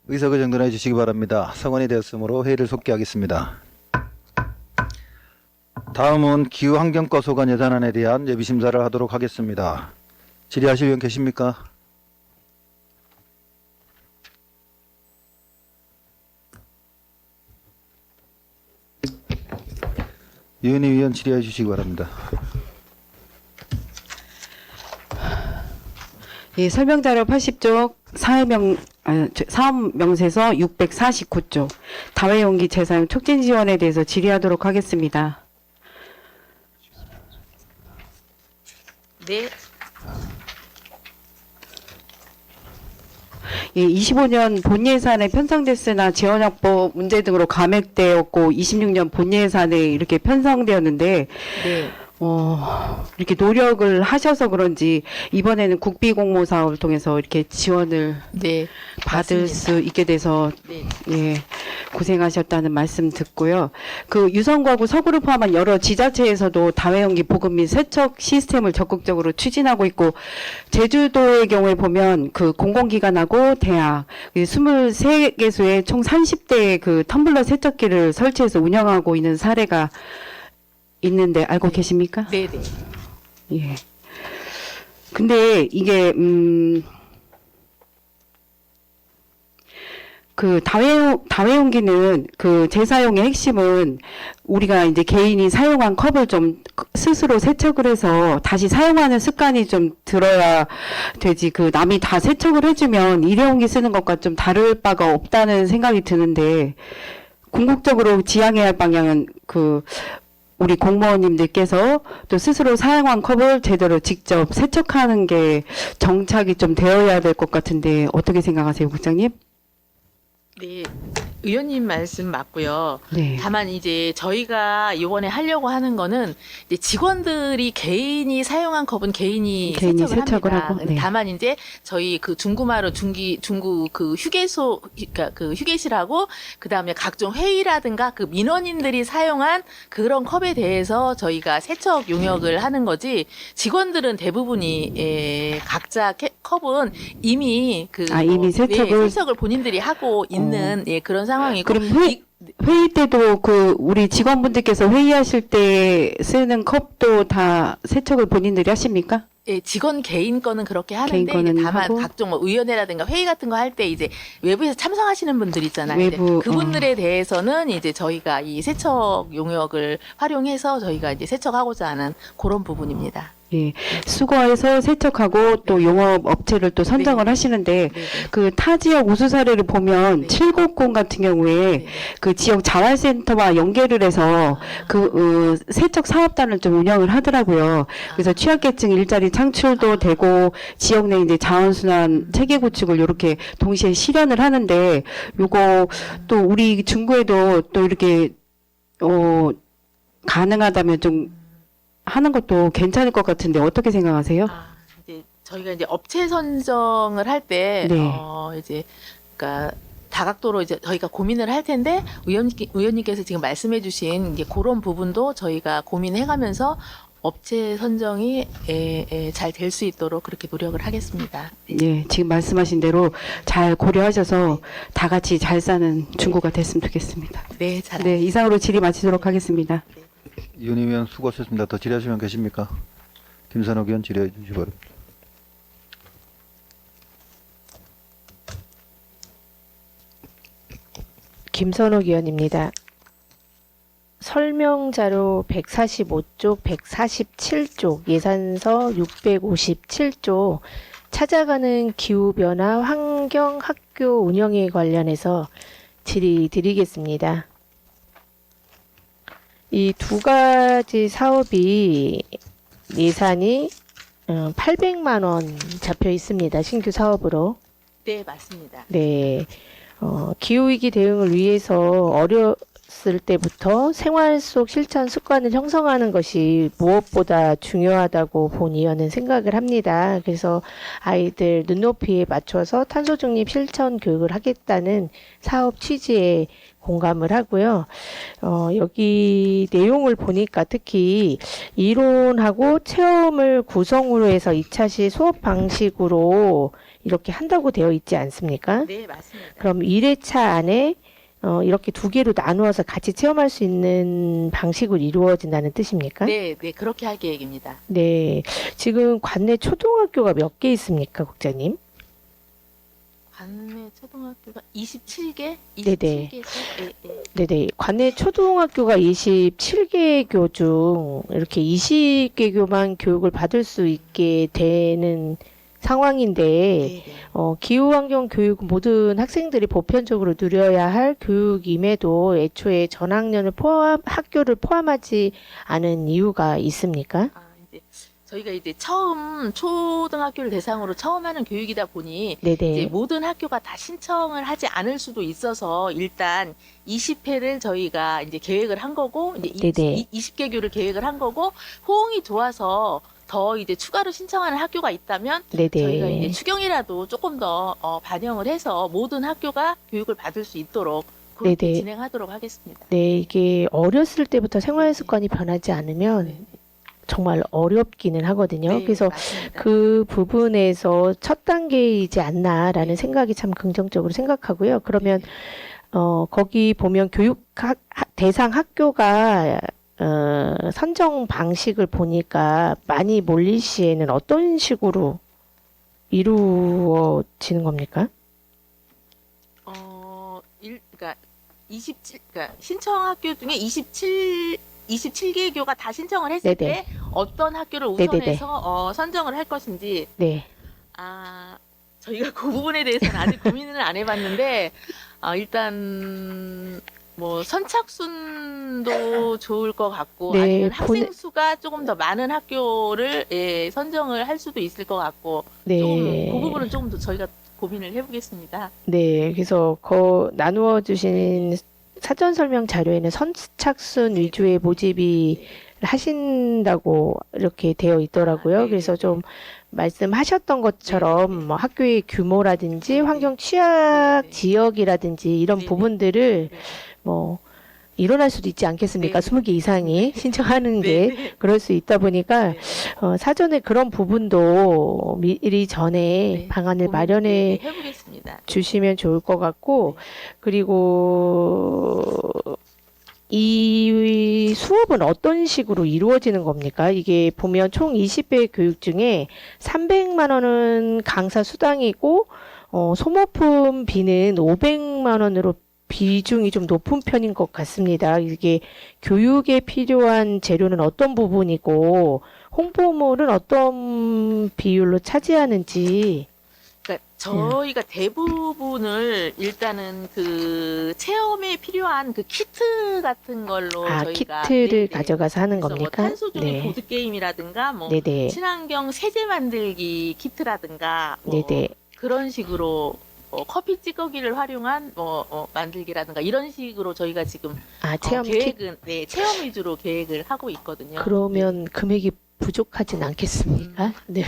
의석을 정돈해 주시기 바랍니다. 성원이 되었으므로 회의를 속기하겠습니다. 다음은 기후환경과 소관 예산안에 대한 예비심사를 하도록 하겠습니다. 질의하실 의원 계십니까? 유은희 위원 질의해 주시기 바랍니다. 예, 설명자료 80쪽 사업명세서 649쪽 다회용기 재사용 촉진 지원에 대해서 질의하도록 하겠습니다. 네. 예, 25년 본 예산에 편성됐으나 지원 확보 문제 등으로 감액되었고 26년 본 예산에 이렇게 편성되었는데 네. 이렇게 노력을 하셔서 그런지 이번에는 국비공모 사업을 통해서 이렇게 지원을 네. 받을 맞습니다. 수 있게 돼서 네. 예, 고생하셨다는 말씀 듣고요. 그 유성구하고 서구를 포함한 여러 지자체에서도 다회용기 보급 및 세척 시스템을 적극적으로 추진하고 있고 제주도의 경우에 보면 그 공공기관하고 대학 23개소에 총 30대의 그 텀블러 세척기를 설치해서 운영하고 있는 사례가 있는데 알고 계십니까? 네, 네. 예. 근데 이게 그 다회용기는 그 재사용의 핵심은 우리가 이제 개인이 사용한 컵을 좀 스스로 세척을 해서 다시 사용하는 습관이 좀 들어야 되지. 그 남이 다 세척을 해주면 일회용기 쓰는 것과 좀 다를 바가 없다는 생각이 드는데 궁극적으로 지향해야 할 방향은 그 우리 공무원님들께서 또 스스로 사용한 컵을 제대로 직접 세척하는 게 정착이 좀 되어야 될 것 같은데 어떻게 생각하세요, 국장님? 네. 의원님 말씀 맞고요. 네. 다만 이제 저희가 이번에 하려고 하는 거는 이제 직원들이 개인이 사용한 컵은 개인이 세척을 합니다. 하고, 네. 다만 이제 저희 그 중구마루 중구 그 휴게소 그러니까 그 휴게실하고 그다음에 각종 회의라든가 그 민원인들이 사용한 그런 컵에 대해서 저희가 세척 용역을 하는 거지 직원들은 대부분이 각자 컵은 이미 이미 세척을 세척을 본인들이 하고 있는 그런 상황이고 그럼 회의 때도 그 우리 직원분들께서 회의하실 때 쓰는 컵도 다 세척을 본인들이 하십니까? 예, 직원 개인 거는 그렇게 하는데 개인 거는 이제 다만 하고. 각종 뭐 의원회라든가 회의 같은 거 할 때 이제 외부에서 참석하시는 분들 있잖아요. 외부, 이제 그분들에 대해서는 이제 저희가 이 세척 용역을 활용해서 저희가 이제 세척하고자 하는 그런 부분입니다. 예, 수거해서 세척하고 또 용업 업체를 또 선정을 네. 하시는데 네, 그 타 지역 우수 사례를 보면 네. 칠곡군 같은 경우에 네. 그 지역 자활센터와 연계를 해서 그 세척 사업단을 좀 운영을 하더라고요. 그래서 취약계층 일자리 창출도 되고 지역 내 이제 자원순환 체계 구축을 이렇게 동시에 실현을 하는데 요거 또 우리 중구에도 또 이렇게 가능하다면 좀 하는 것도 괜찮을 것 같은데 어떻게 생각하세요? 이제 저희가 이제 업체 선정을 할 때 네. 이제 그러니까 다각도로 이제 저희가 고민을 할 텐데 의원님께서 지금 말씀해주신 이제 그런 부분도 저희가 고민해가면서 업체 선정이 잘 될 수 있도록 그렇게 노력을 하겠습니다. 예, 지금 말씀하신 대로 잘 고려하셔서 다 같이 잘 사는 중구가 됐으면 좋겠습니다. 네, 잘. 네, 이상으로 질의 마치도록 하겠습니다. 유은희 위원 수고하셨습니다. 더 질의하실 의원 계십니까? 김선욱 위원 질의해 주시기 바랍니다. 김선욱 의원입니다. 설명자료 145쪽, 147쪽, 예산서 657쪽 찾아가는 기후변화 환경 학교 운영에 관련해서 질의 드리겠습니다. 이 두 가지 사업이 예산이 800만 원 잡혀 있습니다. 신규 사업으로. 네, 맞습니다. 네. 기후위기 대응을 위해서 때부터 생활 속 실천 습관을 형성하는 것이 무엇보다 중요하다고 본의원은 생각을 합니다. 그래서 아이들 눈높이에 맞춰서 탄소 중립 실천 교육을 하겠다는 사업 취지에 공감을 하고요. 여기 내용을 보니까 특히 이론하고 체험을 구성으로 해서 2차시 수업 방식으로 이렇게 한다고 되어 있지 않습니까? 네, 맞습니다. 그럼 1회차 안에 이렇게 두 개로 나누어서 같이 체험할 수 있는 방식으로 이루어진다는 뜻입니까? 네, 네, 그렇게 할 계획입니다. 네. 지금 관내 초등학교가 몇 개 있습니까, 국장님? 관내 초등학교가 27개? 네네. 27개죠? 네, 네. 네네. 관내 초등학교가 27개 교 중 이렇게 20개 교만 교육을 받을 수 있게 되는 상황인데, 네, 네. 기후환경 교육 모든 학생들이 보편적으로 누려야 할 교육임에도 애초에 전학년을 학교를 포함하지 않은 이유가 있습니까? 이제 저희가 이제 처음 초등학교를 대상으로 처음 하는 교육이다 보니 이제 네네. 모든 학교가 다 신청을 하지 않을 수도 있어서 일단 20회를 저희가 이제 계획을 한 거고 이제 네네. 20개 교를 계획을 한 거고 호응이 좋아서 더 이제 추가로 신청하는 학교가 있다면 저희가 이제 네네. 추경이라도 조금 더 반영을 해서 모든 학교가 교육을 받을 수 있도록 그렇게 네네. 진행하도록 하겠습니다. 네, 이게 어렸을 때부터 생활 습관이 변하지 않으면 네. 정말 어렵기는 하거든요. 네, 그래서 맞습니다. 그 부분에서 첫 단계이지 않나라는 생각이 참 긍정적으로 생각하고요. 그러면 거기 보면 대상 학교가 선정 방식을 보니까 많이 몰릴 시에는 어떤 식으로 이루어지는 겁니까? 그러니까 그러니까 신청 학교 중에 27개 교가 다 신청을 했을 네네. 때 어떤 학교를 네네네. 우선해서 선정을 할 것인지 네. 저희가 그 부분에 대해서는 아직 고민을 안 해봤는데 일단 뭐 선착순도 좋을 것 같고 네, 아니면 학생 수가 조금 더 많은 학교를 선정을 할 수도 있을 것 같고 조금 네. 그 부분은 조금 더 저희가 고민을 해보겠습니다. 네. 그래서 나누어 주신 사전 설명 자료에는 선착순 위주의 모집이 하신다고 이렇게 되어 있더라고요. 네, 그래서 네, 좀 말씀하셨던 것처럼 네, 네. 뭐 학교의 규모라든지 네, 환경 취약 네, 네. 지역이라든지 이런 네, 네. 부분들을 네. 뭐 일어날 수도 있지 않겠습니까? 네. 20개 이상이 신청하는 게 네. 그럴 수 있다 보니까 네. 사전에 그런 부분도 미리 전에 네. 방안을 고민, 마련해 네, 해보겠습니다. 주시면 좋을 것 같고, 그리고 이 수업은 어떤 식으로 이루어지는 겁니까? 이게 보면 총 20회 교육 중에 300만 원은 강사 수당이고, 소모품 비는 500만 원으로 비중이 좀 높은 편인 것 같습니다. 이게 교육에 필요한 재료는 어떤 부분이고, 홍보물은 어떤 비율로 차지하는지. 그러니까 저희가 대부분을 일단은 그 체험에 필요한 그 키트 같은 걸로 저희가 키트를 가져가서 하는 그래서 겁니까? 뭐 탄소 중립 네. 보드 게임이라든가 뭐 네네. 친환경 세제 만들기 키트라든가 뭐 네네. 그런 식으로 커피 찌꺼기를 활용한 만들기라든가 이런 식으로 저희가 지금 체험 킷. 계획은 체험 위주로 계획을 하고 있거든요. 그러면 금액이 부족하진 않겠습니까? 네.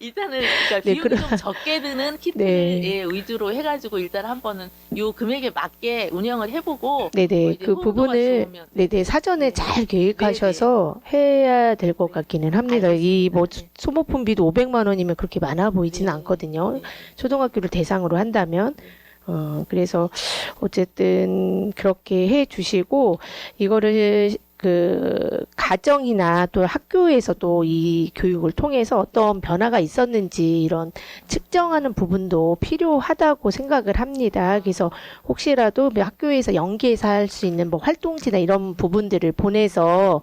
일단은 그러니까 네, 비용이 좀 적게 드는 키트 네. 위주로 해가지고 일단 한번은 요 금액에 맞게 운영을 해보고 네네. 이제 그 호응도가 부분을 좋으면 네네 사전에 네. 잘 계획하셔서 해야 될 것 같기는 합니다. 이 뭐 알겠습니다. 네. 소모품비도 500만 원이면 그렇게 많아 보이지는 네. 않거든요. 네. 초등학교를 대상으로 한다면. 그래서 어쨌든 그렇게 해 주시고 이거를 그 가정이나 또 학교에서도 이 교육을 통해서 어떤 변화가 있었는지 이런 측정하는 부분도 필요하다고 생각을 합니다. 그래서 혹시라도 학교에서 연계해서 할 수 있는 뭐 활동지나 이런 부분들을 보내서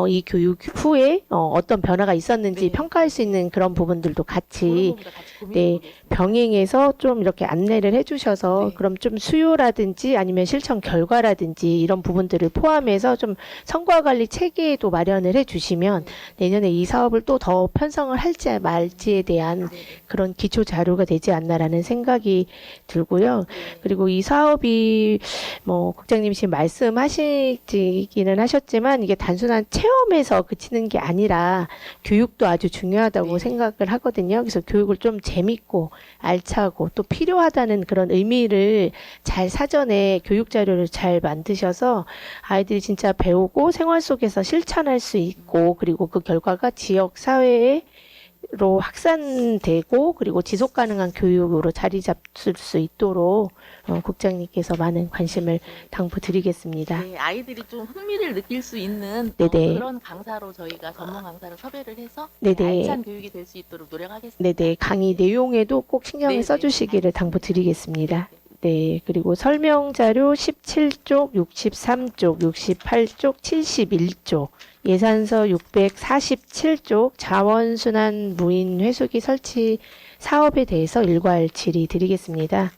이 교육 후에 어떤 변화가 있었는지 네. 평가할 수 있는 그런 부분들도 같이 그런 부분도 같이 고민해 네, 보겠습니다. 병행해서 좀 이렇게 안내를 해주셔서 네. 그럼 좀 수요라든지 아니면 실천 결과라든지 이런 부분들을 포함해서 좀 성과 관리 체계도 마련을 해 주시면 내년에 이 사업을 또 더 편성을 할지 말지에 대한 그런 기초 자료가 되지 않나라는 생각이 들고요. 그리고 이 사업이 뭐 국장님 지금 말씀하시기는 하셨지만 이게 단순한 체험에서 그치는 게 아니라 교육도 아주 중요하다고 네. 생각을 하거든요. 그래서 교육을 좀 재밌고 알차고 또 필요하다는 그런 의미를 잘 사전에 교육 자료를 잘 만드셔서 아이들이 진짜 배우고 생활 속에서 실천할 수 있고 그리고 그 결과가 지역 사회에 로 확산되고 그리고 지속 가능한 교육으로 자리 잡을 수 있도록 국장님께서 많은 관심을 당부드리겠습니다. 네, 아이들이 좀 흥미를 느낄 수 있는 네네. 그런 강사로 저희가 전문 강사를 섭외를 해서 네네. 알찬 교육이 될 수 있도록 노력하겠습니다. 네네. 강의 내용에도 꼭 신경을 네네. 써주시기를 당부드리겠습니다. 네. 그리고 설명 자료 17쪽, 63쪽, 68쪽, 71쪽, 예산서 647쪽, 자원순환 무인 회수기 설치 사업에 대해서 일괄 질의 드리겠습니다.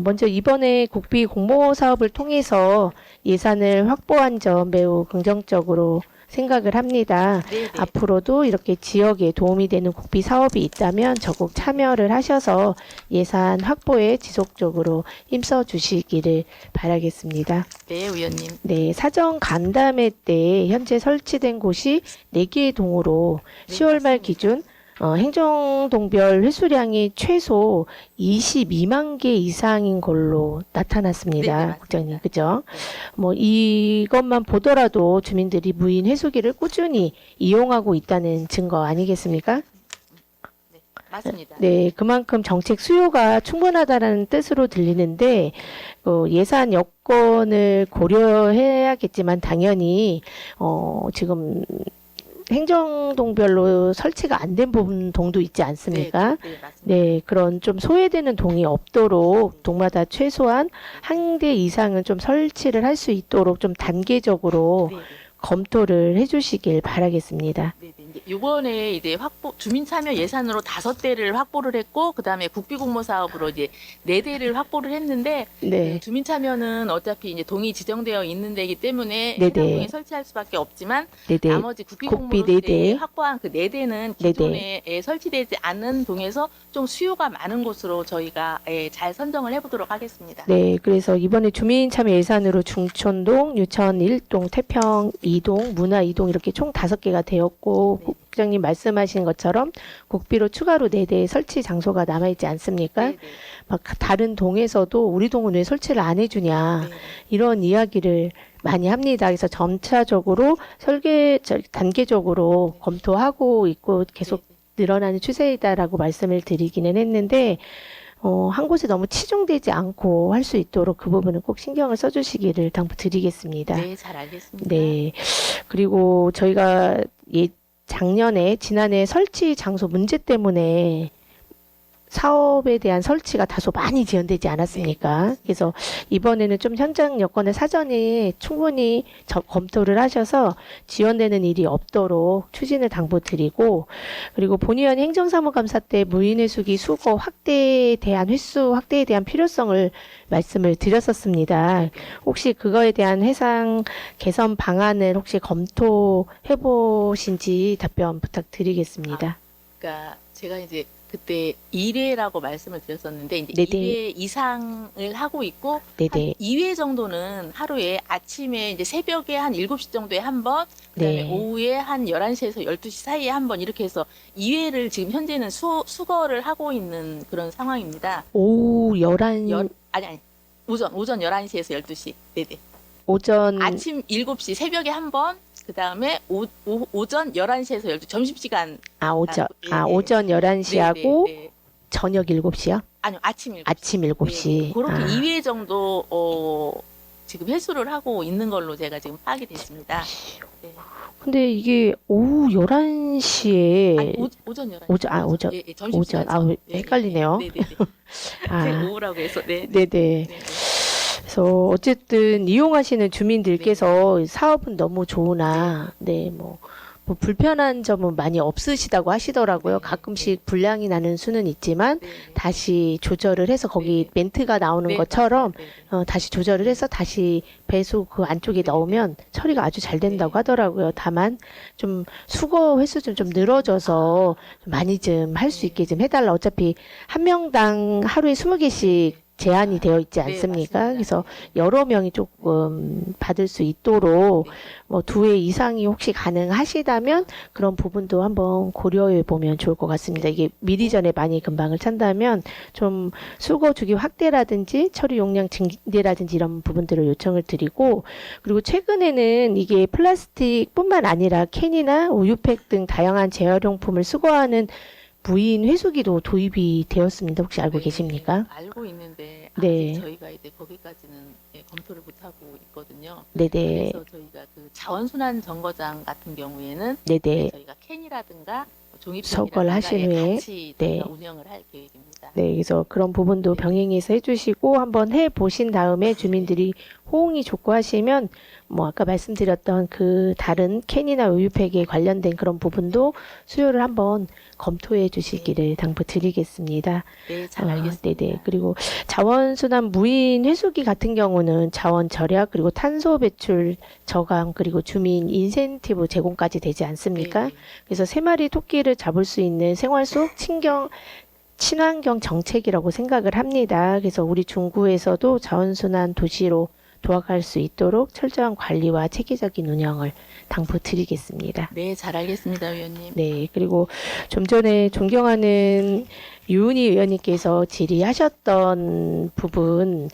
먼저 이번에 국비 공모 사업을 통해서 예산을 확보한 점 매우 긍정적으로 생각을 합니다. 네네. 앞으로도 이렇게 지역에 도움이 되는 국비 사업이 있다면 적극 참여를 하셔서 예산 확보에 지속적으로 힘써 주시기를 바라겠습니다. 네, 의원님. 네, 사정 간담회 때 현재 설치된 곳이 4개의 동으로 네, 10월 말 맞습니다. 기준 행정동별 회수량이 최소 22만 개 이상인 걸로 나타났습니다. 네, 맞습니다. 국장님, 그죠? 뭐 이것만 보더라도 주민들이 무인 회수기를 꾸준히 이용하고 있다는 증거 아니겠습니까? 네, 맞습니다. 네, 그만큼 정책 수요가 충분하다는 뜻으로 들리는데 예산 여건을 고려해야겠지만 당연히 지금 행정동별로 설치가 안 된 동도 있지 않습니까? 네, 맞습니다. 네, 그런 좀 소외되는 동이 없도록 동마다 최소한 1대 이상은 좀 설치를 할 수 있도록 좀 단계적으로 네, 네. 검토를 해주시길 바라겠습니다. 네, 네. 이제 이번에 이제 주민 참여 예산으로 5대를 확보를 했고 그다음에 국비 공모 사업으로 이제 4대를 확보를 했는데 네, 그 주민 참여는 어차피 이제 동이 지정되어 있는 데이기 때문에 네네. 행정동에 설치할 수밖에 없지만 네네. 나머지 국비 국비 공모로 4대. 확보한 그 4대는 기존에 설치되지 않은 동에서 좀 수요가 많은 곳으로 저희가 잘 선정을 해보도록 하겠습니다. 네, 그래서 이번에 주민 참여 예산으로 중촌동, 유천 1동, 태평 2동, 문화 2동 이렇게 총 5개가 되었고 네. 국장님 말씀하신 것처럼 국비로 추가로 4대의 설치 장소가 남아있지 않습니까? 네, 네. 막 다른 동에서도 우리 동은 왜 설치를 안 해주냐 네. 이런 이야기를 많이 합니다. 그래서 점차적으로 단계적으로 검토하고 있고 계속 늘어나는 추세이다라고 말씀을 드리기는 했는데 한 곳에 너무 치중되지 않고 할 수 있도록 그 부분은 꼭 신경을 써주시기를 당부드리겠습니다. 네, 잘 알겠습니다. 네. 그리고 저희가 지난해 설치 장소 문제 때문에 사업에 대한 설치가 다소 많이 지연되지 않았습니까? 그래서 이번에는 좀 현장 여건을 사전에 충분히 검토를 하셔서 지연되는 일이 없도록 추진을 당부드리고 그리고 본의원 행정사무감사 때 무인회수기 수거 확대에 대한 횟수 확대에 대한 필요성을 말씀을 드렸었습니다. 혹시 그거에 대한 해상 개선 방안을 혹시 검토해 보신지 답변 부탁드리겠습니다. 그러니까 제가 이제 그때 2회라고 말씀을 드렸었는데 이제 네네. 2회 이상을 하고 있고 네네. 한 2회 정도는 하루에 아침에 이제 새벽에 한 7시 정도에 한 번, 그다음에 네. 오후에 한 11시에서 12시 사이에 한 번 이렇게 해서 2회를 지금 현재는 수거를 하고 있는 그런 상황입니다. 오후 11시 아니 오전 11시에서 12시. 네네. 오전 아침 7시 새벽에 한 번, 그다음에 오전 11시에서 12시 점심시간 오전 11시 하고 네, 네. 저녁 7시요? 아니요, 아침 7시. 아침 7시. 그렇게 아. 2회 정도 지금 회수를 하고 있는 걸로 제가 지금 파악이 됐습니다. 네. 근데 이게 오후 11시에 아니, 오전 11시. 오전. 예, 예, 점심시간. 헷갈리네요. 네, 네, 네. 아, 오후라고 해서. 네. 네네. 네, 네. 그래서 어쨌든 이용하시는 주민들께서 사업은 너무 좋으나 네, 뭐 뭐 불편한 점은 많이 없으시다고 하시더라고요. 가끔씩 불량이 나는 수는 있지만 네, 네. 다시 조절을 해서 거기 네. 멘트가 나오는 네, 것처럼 맞아요. 네, 네. 다시 조절을 해서 다시 배수 그 안쪽에 넣으면 처리가 아주 잘 된다고 하더라고요. 다만 좀 수거 횟수 좀 늘어져서 좀 많이 좀 할 수 있게 좀 해달라. 어차피 한 명당 하루에 20개씩 제한이 되어 있지 네, 않습니까? 맞습니다. 그래서 여러 명이 조금 받을 수 있도록 뭐 2회 이상이 혹시 가능하시다면 그런 부분도 한번 고려해 보면 좋을 것 같습니다. 이게 미리 전에 많이 금방을 찬다면 좀 수거 주기 확대라든지 처리 용량 증대라든지 이런 부분들을 요청을 드리고, 그리고 최근에는 이게 플라스틱뿐만 아니라 캔이나 우유팩 등 다양한 재활용품을 수거하는 무인 회수기도 도입이 되었습니다. 혹시 알고 네, 계십니까? 알고 있는데 네. 아직 저희가 이제 거기까지는 검토를 못 하고 있거든요. 네네. 그래서 저희가 그 자원순환 정거장 같은 경우에는 네네. 저희가 캔이라든가 서거를 하신 후에 같이 네. 저희가 운영을 할 계획입니다. 네, 그래서 그런 부분도 병행해서 해주시고 한번 해보신 다음에 주민들이 호응이 좋고 하시면 뭐 아까 말씀드렸던 그 다른 캔이나 우유팩에 관련된 그런 부분도 수요를 한번 검토해 주시기를 당부드리겠습니다. 네, 잘 알겠습니다. 네네. 그리고 자원순환 무인 회수기 같은 경우는 자원 절약 그리고 탄소 배출 저감 그리고 주민 인센티브 제공까지 되지 않습니까? 네, 그래서 3마리 토끼를 잡을 수 있는 생활 속 친환경 정책이라고 생각을 합니다. 그래서 우리 중구에서도 자원순환 도시로 도약할 수 있도록 철저한 관리와 체계적인 운영을 당부드리겠습니다. 네, 잘 알겠습니다, 위원님. 네, 그리고 좀 전에 존경하는 유은희 의원님께서 질의하셨던 부분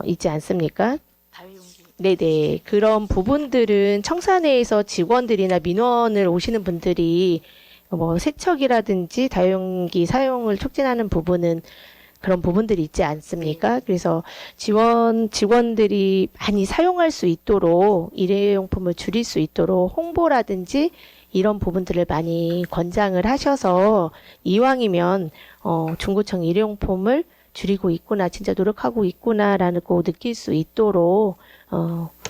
있지 않습니까? 다회용기. 네네. 그런 부분들은 청사내에서 직원들이나 민원을 오시는 분들이 뭐 세척이라든지 다용기 사용을 촉진하는 부분은 그런 부분들이 있지 않습니까? 그래서 직원들이 많이 사용할 수 있도록 일회용품을 줄일 수 있도록 홍보라든지 이런 부분들을 많이 권장을 하셔서 이왕이면 중구청 일회용품을 줄이고 있구나, 진짜 노력하고 있구나라는 거 느낄 수 있도록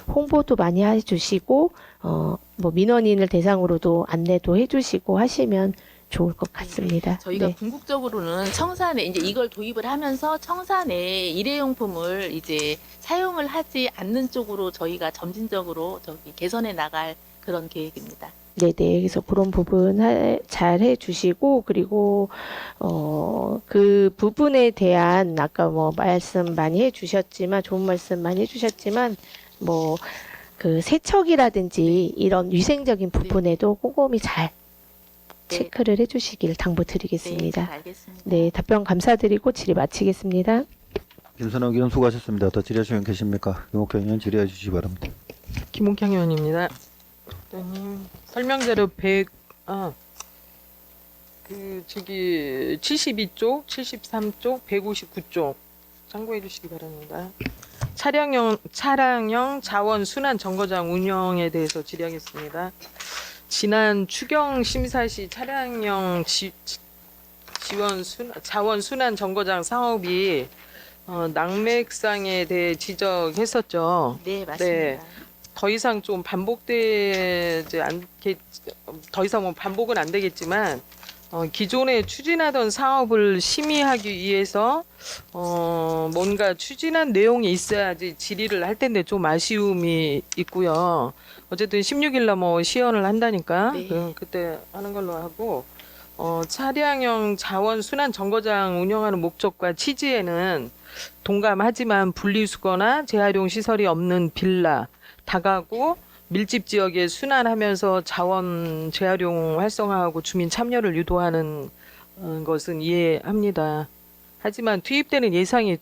홍보도 많이 해주시고 뭐 민원인을 대상으로도 안내도 해주시고 하시면 좋을 것 같습니다. 저희가 네. 궁극적으로는 청사내 이제 이걸 도입을 하면서 청사내 일회용품을 이제 사용을 하지 않는 쪽으로 저희가 점진적으로 저기 개선해 나갈 그런 계획입니다. 네네. 그래서 그런 부분 잘 해주시고, 그리고, 그 부분에 대한, 아까 뭐 말씀 많이 해주셨지만, 좋은 말씀 많이 해주셨지만, 뭐, 그 세척이라든지 이런 위생적인 부분에도 꼼꼼히 잘 네. 체크를 해주시길 당부드리겠습니다. 네, 잘 알겠습니다. 네, 답변 감사드리고 질의 마치겠습니다. 김선욱 의원 수고하셨습니다. 더 질의하실 의원 계십니까? 김옥현 의원 질의해 주시기 바랍니다. 김옥향 의원입니다. 설명자료 72쪽, 73쪽, 159쪽 참고해 주시기 바랍니다. 차량형 자원 순환 정거장 운영에 대해서 질의하겠습니다. 지난 추경 심사 시 차량형 자원 순환 정거장 사업이 낙맥상에 대해 지적했었죠. 네, 맞습니다. 네. 더 이상 좀 반복되지 않게, 더 이상 뭐 반복은 안 되겠지만, 기존에 추진하던 사업을 심의하기 위해서, 뭔가 추진한 내용이 있어야지 질의를 할 텐데 좀 아쉬움이 있고요. 어쨌든 16일날 뭐 시연을 한다니까, 네. 그때 하는 걸로 하고, 차량형 자원 순환 정거장 운영하는 목적과 취지에는 동감하지만 분리수거나 재활용 시설이 없는 빌라, 다가구, 밀집 지역에 순환하면서 자원 재활용 활성화하고 주민 참여를 유도하는 것은 이해합니다. 하지만 투입되는 예산이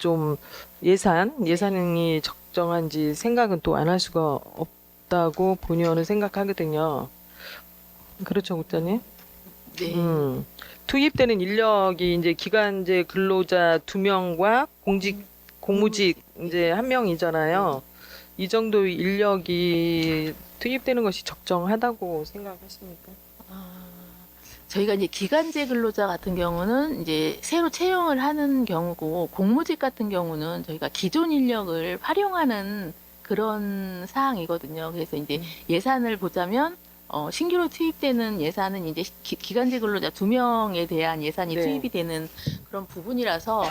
적정한지 생각은 또 안 할 수가 없다고 본의원은 생각하거든요. 그렇죠, 국장님? 네. 투입되는 인력이 이제 기간제 근로자 2명과 공무직 이제 1명이잖아요. 이 정도 인력이 투입되는 것이 적정하다고 생각하십니까? 저희가 이제 기간제 근로자 같은 경우는 이제 새로 채용을 하는 경우고 공무직 같은 경우는 저희가 기존 인력을 활용하는 그런 사항이거든요. 그래서 이제 예산을 보자면 신규로 투입되는 예산은 이제 기간제 근로자 2명에 대한 예산이 네. 투입이 되는 그런 부분이라서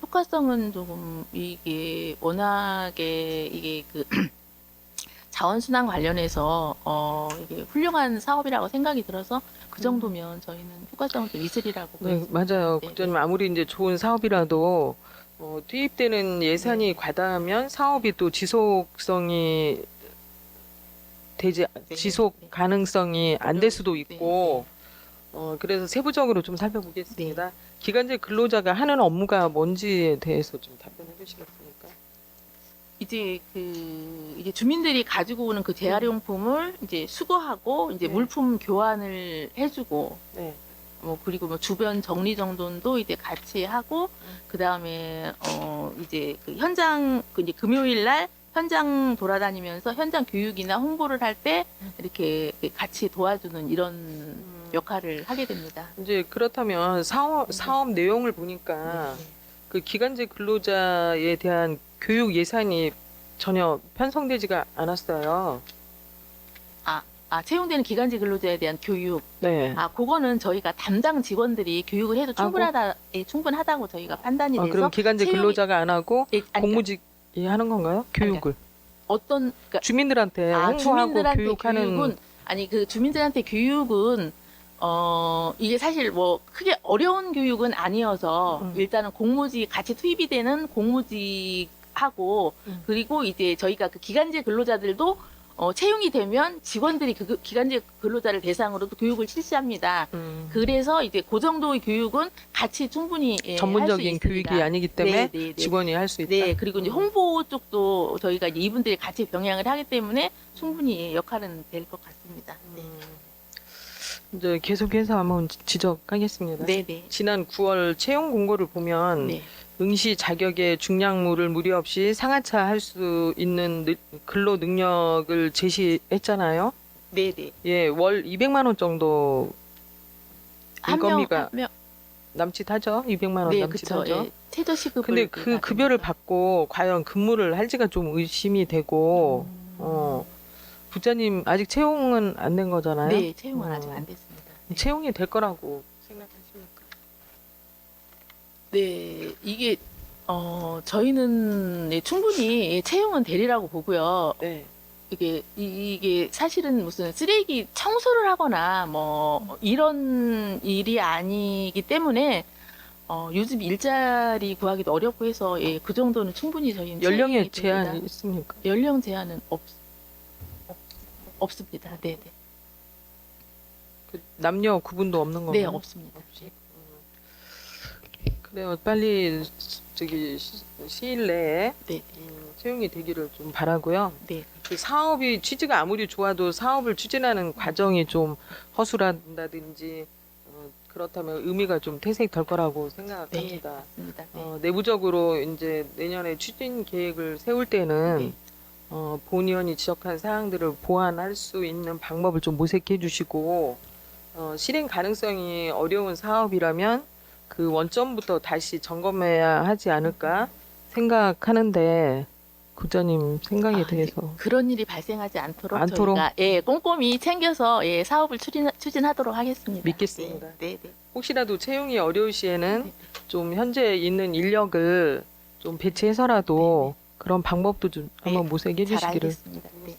효과성은 조금 이게 워낙에 이게 그 자원순환 관련해서 이게 훌륭한 사업이라고 생각이 들어서 그 정도면 저희는 효과성은 좀 있으리라고 네, 보여집니다. 맞아요. 네. 국장님 아무리 이제 좋은 사업이라도 투입되는 예산이 과다하면 사업이 또 지속성이 되지 네. 지속 네. 가능성이 안 될 수도 네. 있고 그래서 세부적으로 좀 살펴보겠습니다. 기간제 근로자가 하는 업무가 뭔지에 대해서 좀 답변해 주시겠습니까? 이제 이제 주민들이 가지고 오는 그 재활용품을 이제 수거하고 이제 네. 물품 교환을 해주고 네. 그리고 뭐 주변 정리 정돈도 이제 같이 하고 그 다음에 이제 그 현장 이제 금요일 날 현장 돌아다니면서 현장 교육이나 홍보를 할 때 이렇게 같이 도와주는 이런 역할을 하게 됩니다. 이제 그렇다면 사업 내용을 보니까 네. 그 기간제 근로자에 대한 교육 예산이 전혀 편성되지가 않았어요. 채용되는 기간제 근로자에 대한 교육. 네. 그거는 저희가 담당 직원들이 교육을 해도 충분하다고 저희가 판단이 돼서. 그럼 기간제 채용이- 근로자가 안 하고 예, 아니, 공무직이 하는 건가요? 교육을 그러니까 주민들한테 홍보하고 주민들한테 교육하는 교육은 그 주민들한테 교육은 이게 사실 뭐 크게 어려운 교육은 아니어서 일단은 공무직 같이 투입이 되는 공무직하고 그리고 이제 저희가 그 기간제 근로자들도 채용이 되면 직원들이 그 기간제 근로자를 대상으로도 교육을 실시합니다. 그래서 이제 그 정도의 교육은 같이 충분히 전문적인 할수 있습니다. 교육이 아니기 때문에 네, 네, 네. 직원이 할 수 있다. 네, 그리고 이제 홍보 쪽도 저희가 이제 이분들이 같이 병행을 하기 때문에 충분히 역할은 될 것 같습니다. 네, 이제 계속해서 한번 지적하겠습니다. 네, 네. 지난 9월 채용 공고를 보면 네. 응시 자격의 중량물을 무리 없이 상하차 할 수 있는 근로 능력을 제시했잖아요. 네, 네. 예, 월 200만 원 정도 인건비가 한 명, 남짓하죠. 200만 원 네, 남짓하죠. 그렇죠. 예, 최저 시급을. 근데 그 급여를 받고 과연 근무를 할지가 좀 의심이 되고 부장님 아직 채용은 안 된 거잖아요. 네, 채용은 아직 안 됐습니다. 네. 채용이 될 거라고 생각하십니까? 네, 이게 저희는 충분히 채용은 되리라고 보고요. 네. 이게 사실은 무슨 쓰레기 청소를 하거나 뭐 이런 일이 아니기 때문에 요즘 일자리 구하기도 어렵고 해서 그 정도는 충분히 저희는 연령에 채용이 됩니다. 제한이 있습니까? 연령 제한은 없습니다. 네, 네. 그 남녀 구분도 없는 건가요? 네, 없습니다. 네. 그래요. 빨리 저기 시일 내에 네, 채용이 되기를 좀 바라고요. 네. 그 사업이 취지가 아무리 좋아도 사업을 추진하는 과정이 좀 허술한다든지 그렇다면 의미가 좀 퇴색될 거라고 생각합니다. 맞습니다. 네. 내부적으로 이제 내년에 추진 계획을 세울 때는 네. 본의원이 지적한 사항들을 보완할 수 있는 방법을 좀 모색해 주시고 실행 가능성이 어려운 사업이라면 그 원점부터 다시 점검해야 하지 않을까 생각하는데 국장님 생각에 대해서 그런 일이 발생하지 않도록 않도록? 저희가 꼼꼼히 챙겨서 사업을 추진하도록 하겠습니다. 믿겠습니다. 네, 네. 혹시라도 채용이 어려울 시에는 좀 현재 있는 인력을 좀 배치해서라도 그런 방법도 좀 한번 모색해 잘 주시기를. 알겠습니다. 네.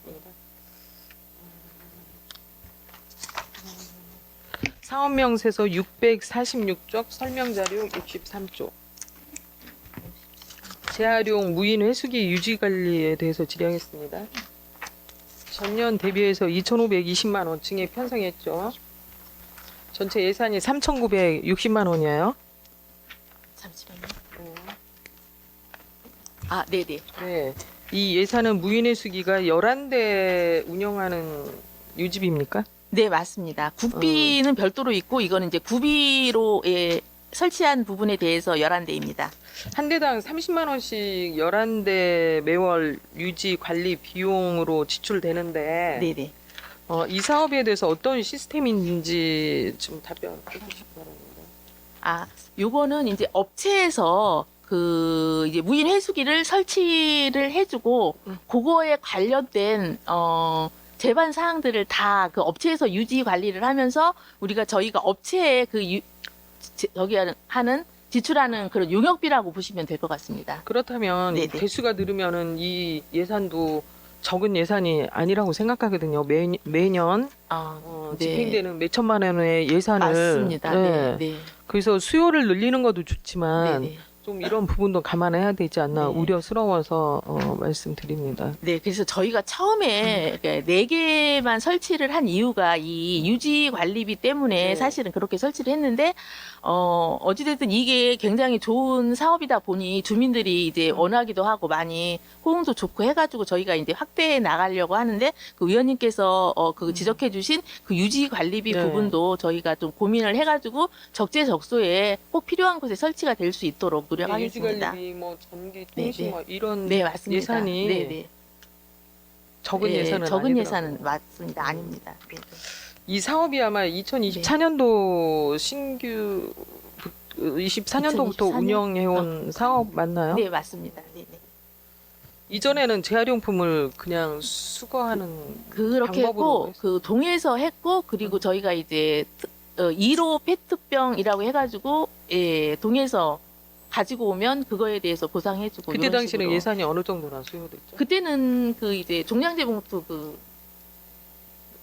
사업명세서 646쪽 설명자료 63쪽 재활용 무인 회수기 유지 관리에 대해서 질의하겠습니다. 전년 대비해서 2,520만 원 증액 편성했죠. 전체 예산이 3,960만 원이에요. 잠시만요. 네, 네. 네. 이 예산은 무인 회수기가 11대 운영하는 유지비입니까? 네, 맞습니다. 국비는 별도로 있고 이거는 이제 구비로 설치한 부분에 대해서 11대입니다. 한 대당 30만 원씩 11대 매월 유지 관리 비용으로 지출되는데 네, 네. 이 사업에 대해서 어떤 시스템인지 좀 답변해 주시기 바랍니다. 요거는 이제 업체에서 이제 무인 회수기를 설치를 해주고 그거에 관련된 제반 사항들을 다 그 업체에서 유지 관리를 하면서 저희가 업체에 저기 하는 지출하는 그런 용역비라고 보시면 될 것 같습니다. 그렇다면 네네. 개수가 늘으면은 이 예산도 적은 예산이 아니라고 생각하거든요. 매년 네. 집행되는 몇 천만 원의 예산을 맞습니다. 네. 네. 그래서 수요를 늘리는 것도 좋지만 네. 좀 이런 부분도 감안해야 되지 않나 네. 우려스러워서 말씀드립니다. 네, 그래서 저희가 처음에 4개만 설치를 한 이유가 이 유지 관리비 때문에 네. 사실은 그렇게 설치를 했는데, 어찌됐든 이게 굉장히 좋은 사업이다 보니 주민들이 이제 원하기도 하고 많이 호응도 좋고 해가지고 저희가 이제 확대해 나가려고 하는데, 그 위원님께서 그 지적해 주신 그 유지 관리비 네. 부분도 저희가 좀 고민을 해가지고 적재적소에 꼭 필요한 곳에 설치가 될 수 있도록 노력하겠습니다. 유지관리비, 뭐 전기, 네, 통신 네. 뭐 이런 네, 맞습니다. 예산이 네, 네. 적은 네, 예산은 적은 아니더라고요. 예산은 맞습니다. 아닙니다. 네. 이 사업이 아마 2024년도 신규 24년도부터 2024년? 운영해온 사업 맞나요? 네, 맞습니다. 네, 네. 이전에는 재활용품을 그냥 수거하는 그렇게 방법으로 했고 그 동에서 했고 그리고 저희가 이제 1호 페트병이라고 해가지고 동에서 가지고 오면 그거에 대해서 보상해주고 그때 이런 당시는 식으로. 예산이 어느 정도나 수요됐죠? 그때는 그 이제 종량제 봉투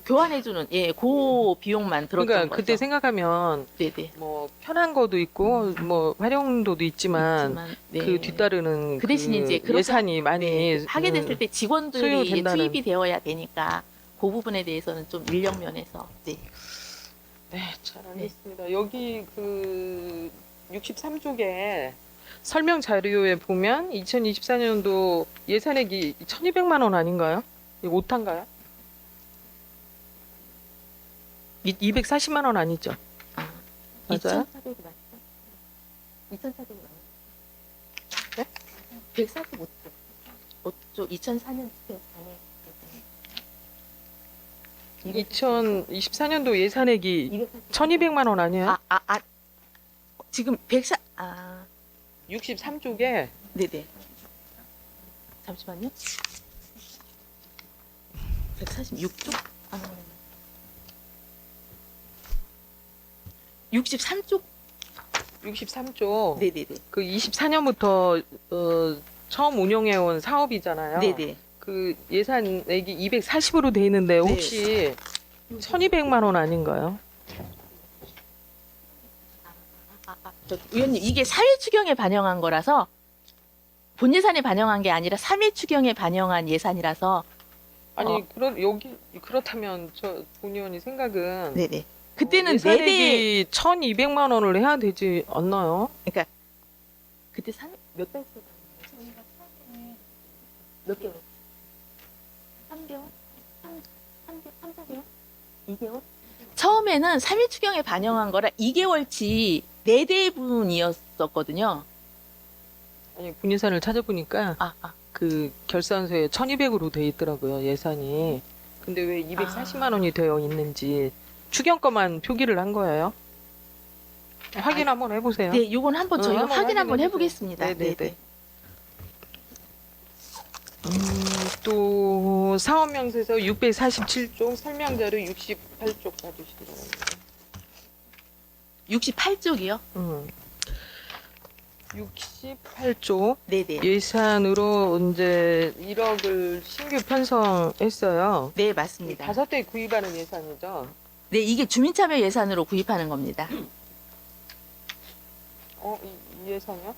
교환해주는 그 비용만 들었던 그러니까 거죠. 그때 생각하면 네네. 뭐 편한 거도 있고 뭐 활용도도 있지만 네. 그 뒤따르는 그 대신 이제 그렇게 예산이 많이 네, 하게 됐을 때 직원들이 소요된다는. 투입이 되어야 되니까 그 부분에 대해서는 좀 인력 면에서 네. 네, 잘 알겠습니다. 여기 그 63쪽에 설명 자료에 보면 2024년도 예산액이 1,200만 원 아닌가요? 이거 오타인가요? 240만 원 아니죠? 맞아요? 2,400이 맞죠? 2,400이 맞죠? 네? 145쪽. 5쪽 2004년 집행 안에 2024년도 예산액이 1,200만 원 아니에요? 지금 63쪽에 네네. 잠시만요. 146쪽? 63쪽? 63쪽 네네네. 그 24년부터 처음 운영해온 사업이잖아요. 네네. 그 예산액이 240으로 돼 있는데 혹시 1,200만 원 아닌가요? 의원님, 이게 3일 추경에 반영한 거라서 본 예산에 반영한 게 아니라 3일 추경에 반영한 예산이라서 아니 그렇다면 저 본 의원이 생각은 네네. 그때는 예산액이 1,200만 원을 해야 되지 않나요? 그때 몇 달 쓰고 몇 개월? 3개월? 3개월? 2개월? 처음에는 3일 추경에 반영한 거라 2개월치 4대분이었었거든요. 아니 분예산을 찾아보니까 그 결산서에 1,200으로 돼 있더라고요 예산이. 근데 왜 240만 원이 되어 있는지 추경 거만 표기를 한 거예요? 확인 한번 해보세요. 네, 요건 한번 저희가 한번 확인 한번 확인해 해보겠습니다. 네네네. 네네. 또 사업명세서 647쪽 설명자료 68쪽 봐주시기 바랍니다. 68쪽이요? 68쪽 네네. 예산으로 이제 1억을 신규 편성했어요. 네, 맞습니다. 5대 구입하는 예산이죠. 네, 이게 주민참여 예산으로 구입하는 겁니다. 이 예산이요?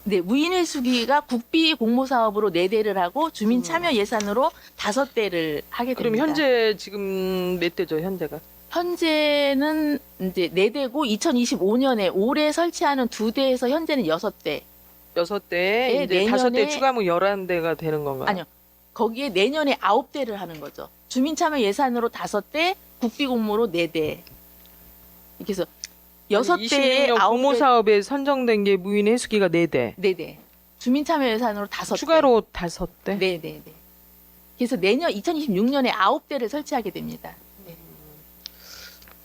네, 무인회수기가 국비 공모사업으로 4대를 하고 주민참여 예산으로 5대를 하게 됩니다. 그럼 현재 지금 몇 대죠, 현재가? 현재는 이제 4대고 2025년에 올해 설치하는 2대에서 현재는 6대. 6대, 네, 이제 내년에- 5대 추가하면 11대가 되는 건가요? 아니요. 거기에 내년에 9대를 하는 거죠. 주민참여 예산으로 5대, 국비공모로 4대. 이렇게 해서 6대에 9대. 공모사업에 선정된 게 무인 해수기가 4대. 네네. 주민참여 예산으로 5대. 추가로 5대? 네네네. 그래서 내년 2026년에 9대를 설치하게 됩니다.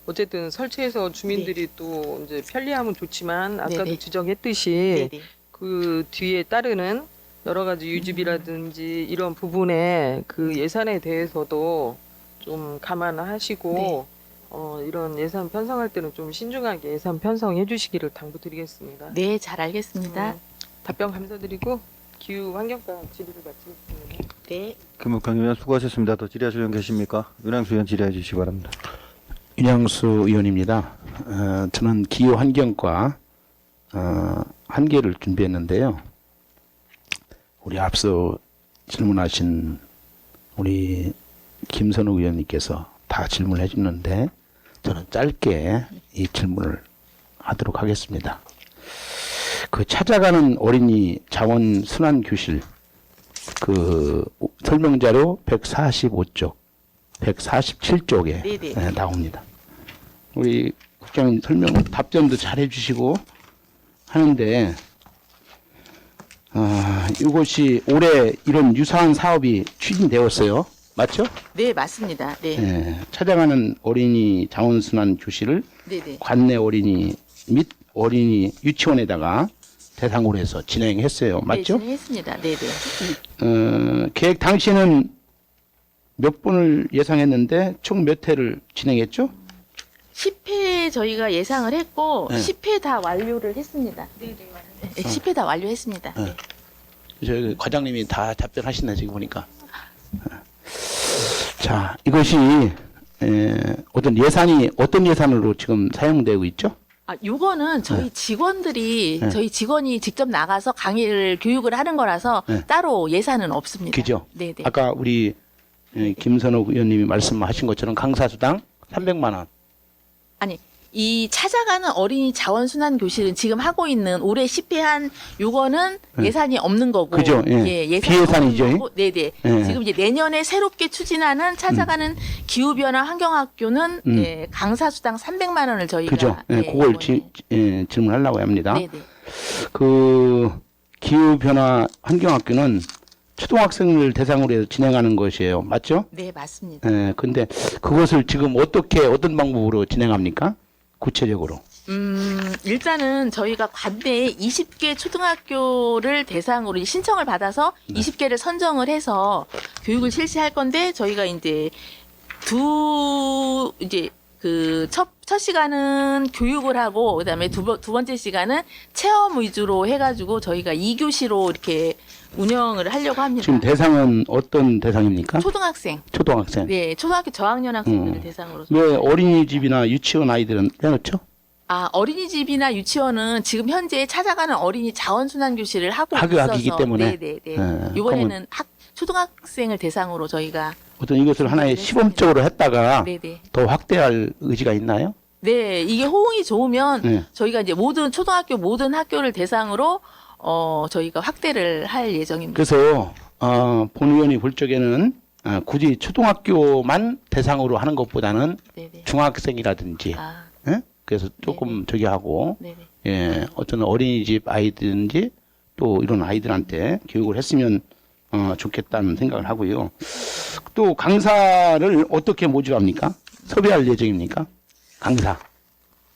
어쨌든 설치해서 주민들이 또 이제 편리하면 좋지만 아까도 네네. 지적했듯이 네네. 그 뒤에 따르는 여러 가지 유지비라든지 이런 부분에 그 예산에 대해서도 좀 감안하시고 네. 이런 예산 편성할 때는 좀 신중하게 예산 편성해 주시기를 당부드리겠습니다. 네, 잘 알겠습니다. 답변 감사드리고 기후 환경과 질의를 마치겠습니다. 네. 김묵평 의원 수고하셨습니다. 더 질의하실 의원 계십니까? 윤양수 의원 질의해 주시기 바랍니다. 윤양수 의원입니다. 저는 기후 환경과 한 개를 준비했는데요. 우리 앞서 질문하신 우리 김선욱 의원님께서 다 질문해 주는데 저는 짧게 이 질문을 하도록 하겠습니다. 그 찾아가는 어린이 자원 순환 교실 그 설명자료 145쪽, 147쪽에 네네. 나옵니다. 우리 국장님 답변도 잘 해주시고 하는데 이것이 올해 이런 유사한 사업이 추진되었어요. 맞죠? 네, 맞습니다. 네. 예, 찾아가는 어린이 자원순환 교실을 네네. 관내 어린이 및 어린이 유치원에다가 대상으로 해서 진행했어요. 맞죠? 네, 진행했습니다. 네네. 계획 당시에는 몇 분을 예상했는데 총 몇 회를 진행했죠? 10회 저희가 예상을 했고 네. 10회 다 완료를 했습니다. 네네. 10회 다 완료했습니다. 네. 저희 과장님이 다 답변하시네 지금 보니까. 자, 이것이 어떤 예산으로 지금 사용되고 있죠? 요거는 저희 직원들이 네. 저희 직원이 직접 나가서 강의를 교육을 하는 거라서 네. 따로 예산은 없습니다. 그죠? 네네. 아까 우리 김선욱 의원님이 말씀하신 것처럼 강사수당 300만 원. 아니, 이 찾아가는 어린이 자원순환 교실은 지금 하고 있는 올해 10회 한 요거는 네. 예산이 없는 거고. 그죠? 예. 예산이 비예산이죠. 없는 거고. 네네. 예. 지금 이제 내년에 새롭게 추진하는 찾아가는 기후변화 환경학교는 예, 강사수당 300만 원을 저희가. 그죠? 예, 예, 그걸 이번에. 질문하려고 합니다. 네네. 그 기후변화 환경학교는 초등학생을 대상으로 해서 진행하는 것이에요. 맞죠? 네, 맞습니다. 근데 그것을 지금 어떤 방법으로 진행합니까? 구체적으로. 일단은 저희가 관내에 20개 초등학교를 대상으로 이 신청을 받아서 20개를 선정을 해서 교육을 실시할 건데 저희가 이제 첫 시간은 교육을 하고 그다음에 두 번째 시간은 체험 위주로 해가지고 저희가 2교시로 이렇게 운영을 하려고 합니다. 지금 대상은 어떤 대상입니까? 초등학생. 초등학생. 네, 초등학교 저학년 학생들을 대상으로. 왜 어린이집이나 유치원 아이들은 빼놓죠? 어린이집이나 유치원은 지금 현재 찾아가는 어린이 자원순환 교실을 하고 학이기 있어서 때문에. 네네네. 예, 이번에는 초등학생을 대상으로 저희가 어떤 이것을 하나의 시범적으로 했다가 네네. 더 확대할 의지가 있나요? 네, 이게 호응이 좋으면 네. 저희가 이제 초등학교 모든 학교를 대상으로 저희가 확대를 할 예정입니다. 그래서 본 의원이 볼 적에는 굳이 초등학교만 대상으로 하는 것보다는 네네. 중학생이라든지 예? 그래서 조금 저기 하고 네네. 예, 어떤 어린이집 아이들인지 또 이런 아이들한테 교육을 했으면 좋겠다는 생각을 하고요. 또 강사를 어떻게 모집합니까? 섭외할 예정입니까? 강사.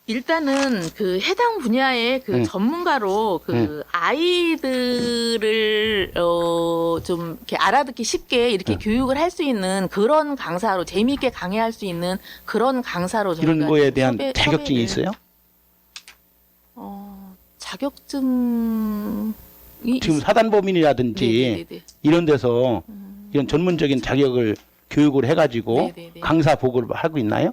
일단은 그 해당 분야의 그 전문가로 그 아이들을 좀 이렇게 알아듣기 쉽게 이렇게 교육을 할 수 있는 그런 강사로 재미있게 강의할 수 있는 그런 강사로 저희가 이런 거에 대한 자격증이 섭외를- 있어요? 자격증이 지금 사단법인이라든지 네네네. 이런 데서 이런 전문적인 자격을 교육을 해가지고 네네네. 강사 보고를 하고 있나요?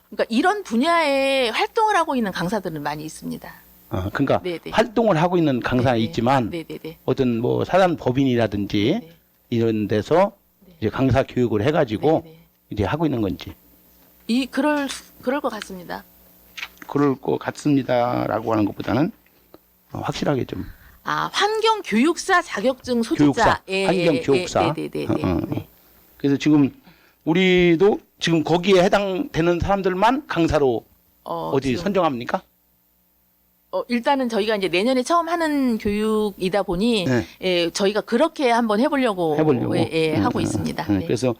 그러니까 이런 분야에 활동을 하고 있는 강사들은 많이 있습니다. 그러니까 네네. 활동을 하고 있는 강사는 네네. 있지만 네네네. 어떤 뭐 사단법인이라든지 네. 이런 데서 네. 이제 강사 교육을 해가지고 네네. 이제 하고 있는 건지 그럴 것 같습니다. 그럴 것 같습니다라고 하는 것보다는 확실하게 좀 환경 교육사 자격증 소지자. 교육사, 환경 교육사. 네네네. 그래서 지금 우리도 지금 거기에 해당되는 사람들만 강사로 어디 지금, 선정합니까? 일단은 저희가 이제 내년에 처음 하는 교육이다 보니 네. 저희가 그렇게 한번 해보려고 하고 있습니다. 네. 그래서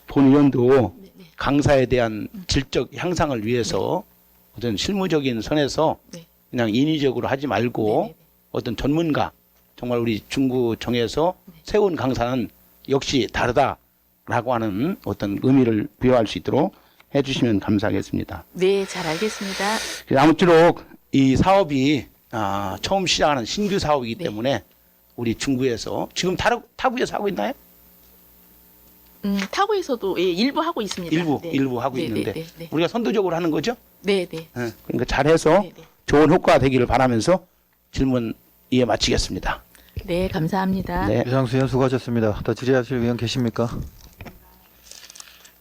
본 의원도 네. 강사에 대한 질적 향상을 위해서 어떤 실무적인 선에서 네. 그냥 인위적으로 하지 말고 네네. 어떤 전문가 정말 우리 중구청에서 세운 강사는 역시 다르다라고 하는 어떤 의미를 부여할 수 있도록 해주시면 감사하겠습니다. 네, 잘 알겠습니다. 아무쪼록 이 사업이 처음 시작하는 신규 사업이기 네. 때문에 우리 중구에서 지금 타구에서 하고 있나요? 타구에서도 예, 일부 하고 있습니다. 일부 하고 네, 있는데 네, 네, 우리가 선도적으로 하는 거죠? 네, 네. 예, 그러니까 잘해서 네, 네. 좋은 효과가 되기를 바라면서 질문 이에 마치겠습니다. 네, 감사합니다. 네. 유상수 의원 수고하셨습니다. 더 질의하실 의원 계십니까?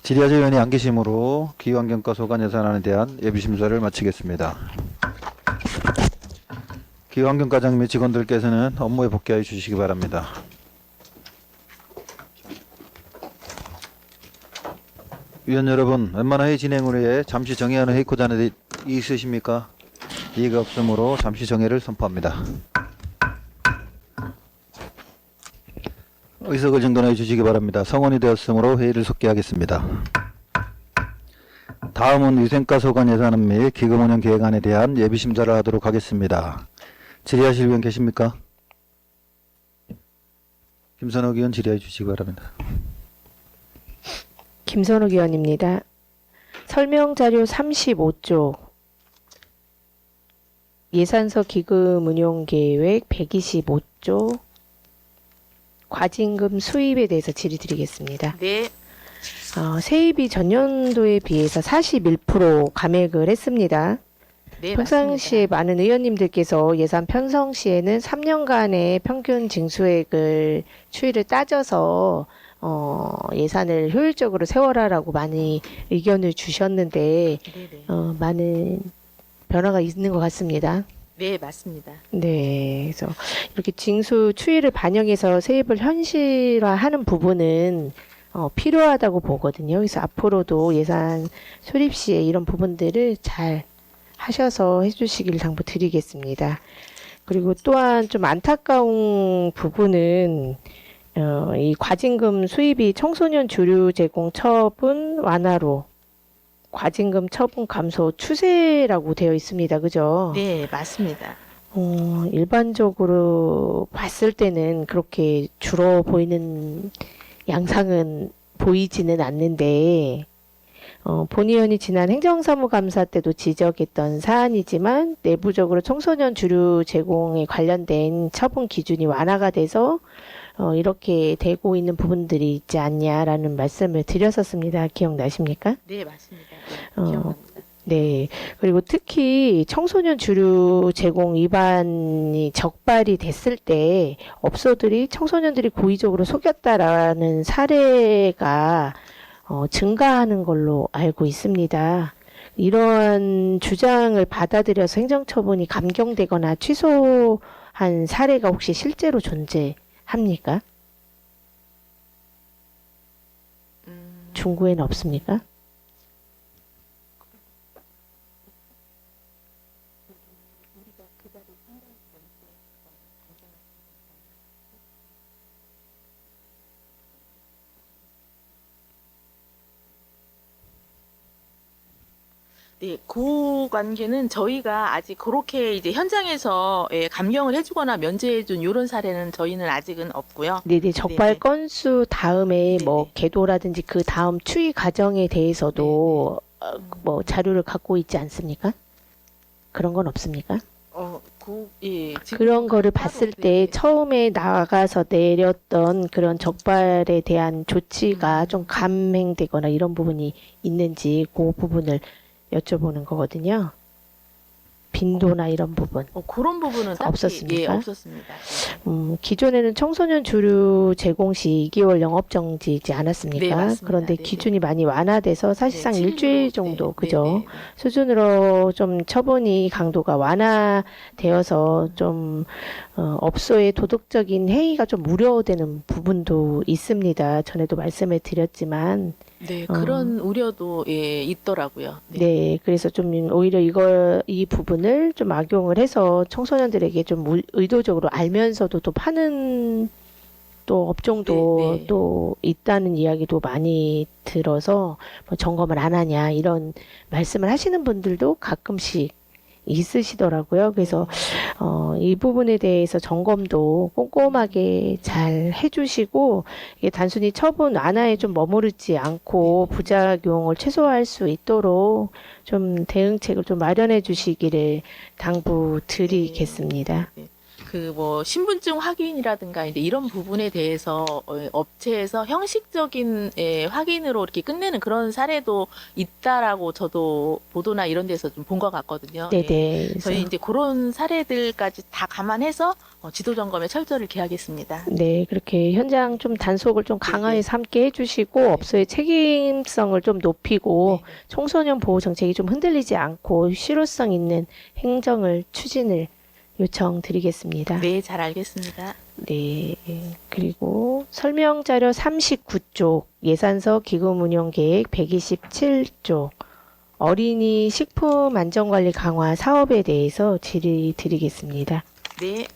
질의하실 의원이 안 계시므로 기후환경과 소관 예산안에 대한 예비심사를 마치겠습니다. 기후환경과장 및 직원들께서는 업무에 복귀하여 주시기 바랍니다. 위원 여러분, 웬만한 회의 진행을 위해 잠시 정회하는 회의 코자는 있으십니까? 이의가 없으므로 잠시 정회를 선포합니다. 의석을 정돈해 주시기 바랍니다. 성원이 되었으므로 회의를 속기하겠습니다. 다음은 위생과 소관 예산안 및 기금 운영 계획안에 대한 예비 심사를 하도록 하겠습니다. 질의하실 의원 계십니까? 김선욱 의원 질의해 주시기 바랍니다. 김선욱 의원입니다. 설명자료 35조 예산서 기금 운용 계획 125조 과징금 수입에 대해서 질의드리겠습니다. 네, 세입이 전년도에 비해서 41% 감액을 했습니다. 네, 평상시에 맞습니다. 많은 의원님들께서 예산 편성 시에는 3년간의 평균 징수액을 추이를 따져서 예산을 효율적으로 세워라라고 많이 의견을 주셨는데 네, 네. 많은 변화가 있는 것 같습니다. 네, 맞습니다. 네, 그래서 이렇게 징수 추이를 반영해서 세입을 현실화하는 부분은 필요하다고 보거든요. 그래서 앞으로도 예산 수립 시에 이런 부분들을 잘 하셔서 해주시길 당부드리겠습니다. 그리고 또한 좀 안타까운 부분은 이 과징금 수입이 청소년 주류 제공 처분 완화로 과징금 처분 감소 추세라고 되어 있습니다. 그죠? 네, 맞습니다. 일반적으로 봤을 때는 그렇게 줄어 보이는 양상은 보이지는 않는데 본 의원이 지난 행정사무감사 때도 지적했던 사안이지만 내부적으로 청소년 주류 제공에 관련된 처분 기준이 완화가 돼서 이렇게 되고 있는 부분들이 있지 않냐라는 말씀을 드렸었습니다. 기억나십니까? 네, 맞습니다. 네, 기억납니다. 네. 그리고 특히 청소년 주류 제공 위반이 적발이 됐을 때 업소들이 청소년들이 고의적으로 속였다라는 사례가 증가하는 걸로 알고 있습니다. 이러한 주장을 받아들여서 행정처분이 감경되거나 취소한 사례가 혹시 실제로 존재합니까? 중구에는 없습니까? 네, 그 관계는 저희가 아직 그렇게 이제 현장에서 예, 감경을 해주거나 면제해준 이런 사례는 저희는 아직은 없고요. 네네, 적발 네네. 건수 다음에 뭐 네네. 계도라든지 그 다음 추이 과정에 대해서도 뭐 자료를 갖고 있지 않습니까? 그런 건 없습니까? 예, 지금 그런 거를 따로, 봤을 때 네네. 처음에 나가서 내렸던 그런 적발에 대한 조치가 좀 감행되거나 이런 부분이 있는지 그 부분을 여쭤보는 거거든요. 빈도나 이런 부분. 그런 부분은 딱히, 없었습니까? 예, 없었습니다. 기존에는 청소년 주류 제공 시 2개월 영업 정지지 않았습니까? 네, 맞습니다. 그런데 네네. 기준이 많이 완화돼서 사실상 네, 일주일 7일로, 정도, 네, 그죠? 네, 네, 네. 수준으로 좀 처분이 강도가 완화되어서 좀 업소의 도덕적인 해이가 좀 우려되는 부분도 있습니다. 전에도 말씀을 드렸지만, 네, 그런 우려도 예, 있더라고요. 네, 그래서 좀 오히려 이 부분을 좀 악용을 해서 청소년들에게 좀 의도적으로 알면서도 또 파는 또 업종도 네, 네. 또 있다는 이야기도 많이 들어서 뭐 점검을 안 하냐 이런 말씀을 하시는 분들도 가끔씩 있으시더라고요. 그래서 이 부분에 대해서 점검도 꼼꼼하게 잘 해주시고 이게 단순히 처분 완화에 좀 머무르지 않고 부작용을 최소화할 수 있도록 좀 대응책을 좀 마련해 주시기를 당부드리겠습니다. 그 뭐 신분증 확인이라든가 이제 이런 부분에 대해서 업체에서 형식적인 확인으로 이렇게 끝내는 그런 사례도 있다라고 저도 보도나 이런 데서 좀 본 것 같거든요. 예. 네네. 저희 이제 그런 사례들까지 다 감안해서 지도 점검에 철저를 기하겠습니다. 네, 그렇게 현장 좀 단속을 좀 강화해서 함께 해주시고 업소의 책임성을 좀 높이고 청소년 보호 정책이 좀 흔들리지 않고 실효성 있는 행정을 추진을 요청드리겠습니다. 네, 잘 알겠습니다. 네, 그리고 설명 자료 39쪽 예산서 기금 운영 계획 127쪽 어린이 식품 안전관리 강화 사업에 대해서 질의드리겠습니다. 네,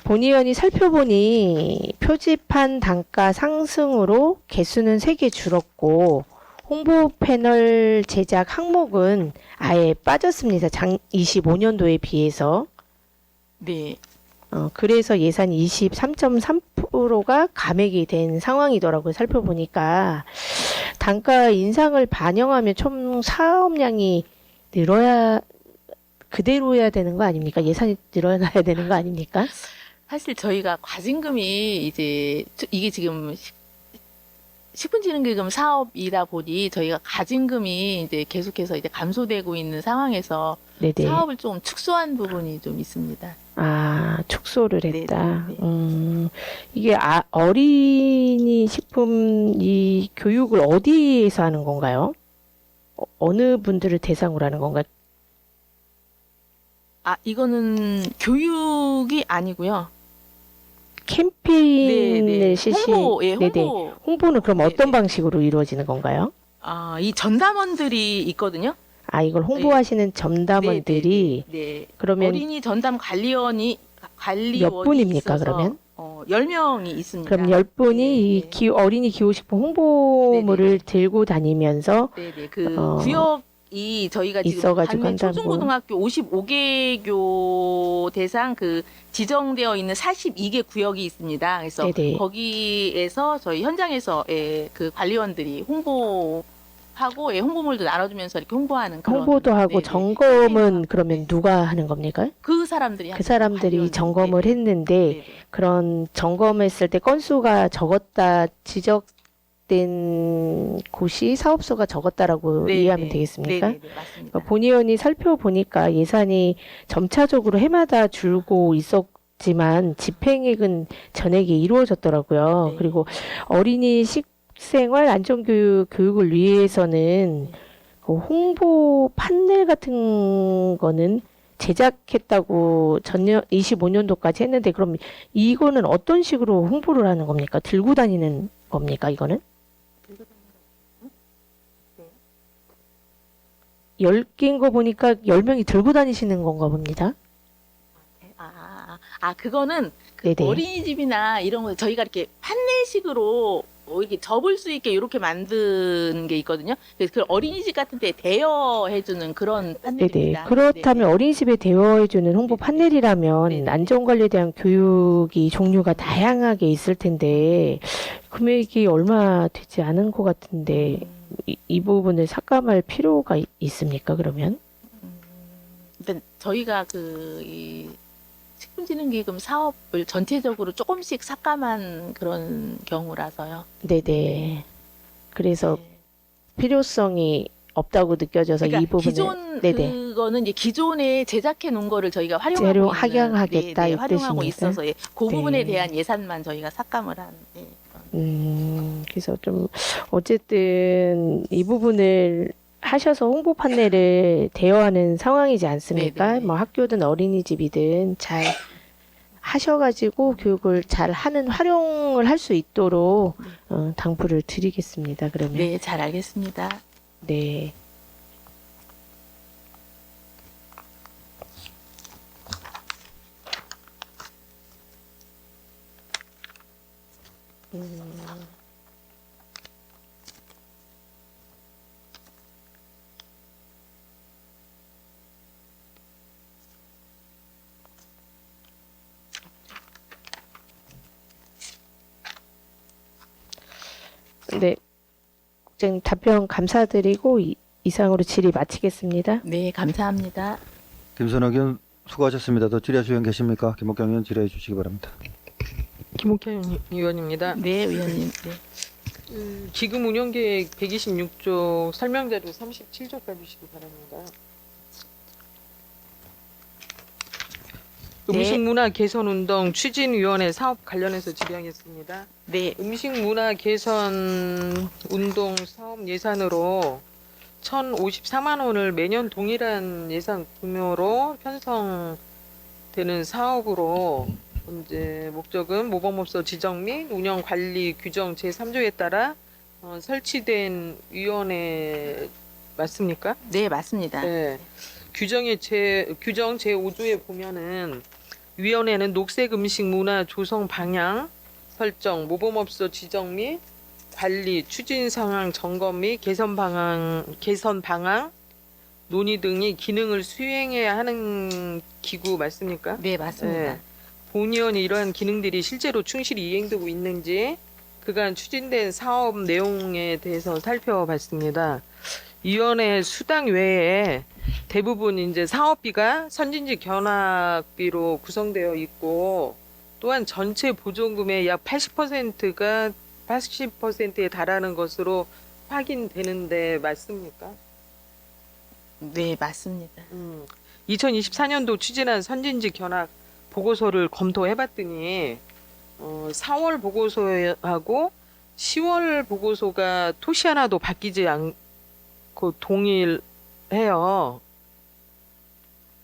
본의원이 살펴보니 표지판 단가 상승으로 개수는 3개 줄었고 홍보 패널 제작 항목은 아예 빠졌습니다. 25년도에 비해서. 네, 그래서 예산 23.3%가 감액이 된 상황이더라고요. 살펴보니까 단가 인상을 반영하면 총 사업량이 그대로여야 되는 거 아닙니까? 예산이 늘어나야 되는 거 아닙니까? 사실 저희가 과징금이 이제 이게 지금 식품진흥기금 사업이다 보니 저희가 과징금이 이제 계속해서 이제 감소되고 있는 상황에서 네네. 사업을 좀 축소한 부분이 좀 있습니다. 아, 축소를 했다. 네네네. 이게 어린이 식품 이 교육을 어디에서 하는 건가요? 어느 분들을 대상으로 하는 건가요? 아, 이거는 교육이 아니고요. 캠페인을 실시. 홍보, 예, 네네. 홍보. 홍보는 그럼 어떤 네네. 방식으로 이루어지는 건가요? 아, 이 전담원들이 있거든요. 아, 이걸 홍보하시는 전담원들이 네. 그러면 어린이 전담 관리원이 몇 분입니까, 있어서, 그러면? 10명이 있습니다. 그럼 10분이 네, 이 네. 어린이 기호식품 홍보물을 네네. 들고 다니면서 네네. 그 어, 구역이 저희가 지금 있어가지고 반면 한다고. 초중고등학교 55개교 대상 그 지정되어 있는 42개 구역이 있습니다. 그래서 네네. 거기에서 저희 현장에서 그 관리원들이 홍보하고 홍보물도 나눠주면서 이렇게 홍보하는 그런. 홍보도 하고 네네. 점검은 그러면 누가 하는 겁니까? 그 사람들이 그 사람들이 관리원들이. 점검을 네네. 했는데 네네. 그런 점검했을 때 건수가 적었다 지적된 곳이 사업소가 적었다라고 네네. 이해하면 되겠습니까? 네네. 맞습니다. 그러니까 본의원이 살펴보니까 예산이 점차적으로 해마다 줄고 있었지만 집행액은 전액이 이루어졌더라고요. 네. 그리고 어린이 식생활 안전교육을 위해서는 그 홍보 판넬 같은 거는 제작했다고 전년 25년도까지 했는데 그럼 이거는 어떤 식으로 홍보를 하는 겁니까? 들고 다니는 겁니까? 이거는? 10개인 거 보니까 10명이 들고 다니시는 건가 봅니다. 그거는 네네. 어린이집이나 이런 거 저희가 이렇게 판넬식으로 이렇게 접을 수 있게 이렇게 만든 게 있거든요. 그래서 그 어린이집 같은 데 대여해주는 그런 네네. 판넬입니다. 그렇다면 네네. 어린이집에 대여해주는 홍보 판넬이라면 네네. 안전관리에 대한 교육이 종류가 다양하게 있을 텐데 금액이 얼마 되지 않은 것 같은데 이 부분을 삭감할 필요가 있습니까? 그러면? 일단 저희가 이 식품진흥기금 사업을 전체적으로 조금씩 삭감한 그런 경우라서요. 네네. 그래서 네. 필요성이 없다고 느껴져서 이 그러니까 부분을 기존 네네. 그거는 이제 기존에 제작해 놓은 거를 저희가 재료 활용하고 활용하겠다 이 활용하고 뜻입니까? 있어서 그 부분에 네. 대한 예산만 저희가 삭감을 한. 그래서 좀 어쨌든 이 부분을 하셔서 홍보 판넬을 대여하는 상황이지 않습니까? 네네네. 뭐 학교든 어린이집이든 잘 하셔가지고 교육을 잘 하는 활용을 할 수 있도록 당부를 드리겠습니다. 그러면 네, 잘 알겠습니다. 네. 국장님 답변 감사드리고 이상으로 질의 마치겠습니다. 네, 감사합니다. 김선호 의원 수고하셨습니다. 더 질의하실 의원 계십니까? 김옥경 의원 질의해 주시기 바랍니다. 김옥현 의원입니다. 네, 의원님. 네. 기금 운영계획 126조 설명자료 37조 가주시기 바랍니다. 네. 음식문화 개선운동 추진위원회 사업 관련해서 질의하겠습니다. 네, 음식문화 개선 운동 사업 예산으로 1,054만 원을 매년 동일한 예산 규모로 편성되는 사업으로 이제 목적은 모범업소 지정 및 운영 관리 규정 제3조에 따라 설치된 위원회 맞습니까? 네, 맞습니다. 네. 규정 제5조에 보면은 위원회는 녹색 음식 문화 조성 방향 설정, 모범업소 지정 및 관리, 추진 상황 점검 및 개선 방안 논의 등의 기능을 수행해야 하는 기구 맞습니까? 네, 맞습니다. 네. 본위원이 이러한 기능들이 실제로 충실히 이행되고 있는지 그간 추진된 사업 내용에 대해서 살펴봤습니다. 위원회 수당 외에 대부분 이제 사업비가 선진지 견학비로 구성되어 있고 또한 전체 보조금의 약 80%에 달하는 것으로 확인되는데 맞습니까? 네, 맞습니다. 2024년도 추진한 선진지 견학 보고서를 검토해봤더니 4월 보고서하고 10월 보고서가 토시 하나도 바뀌지 않고 동일해요.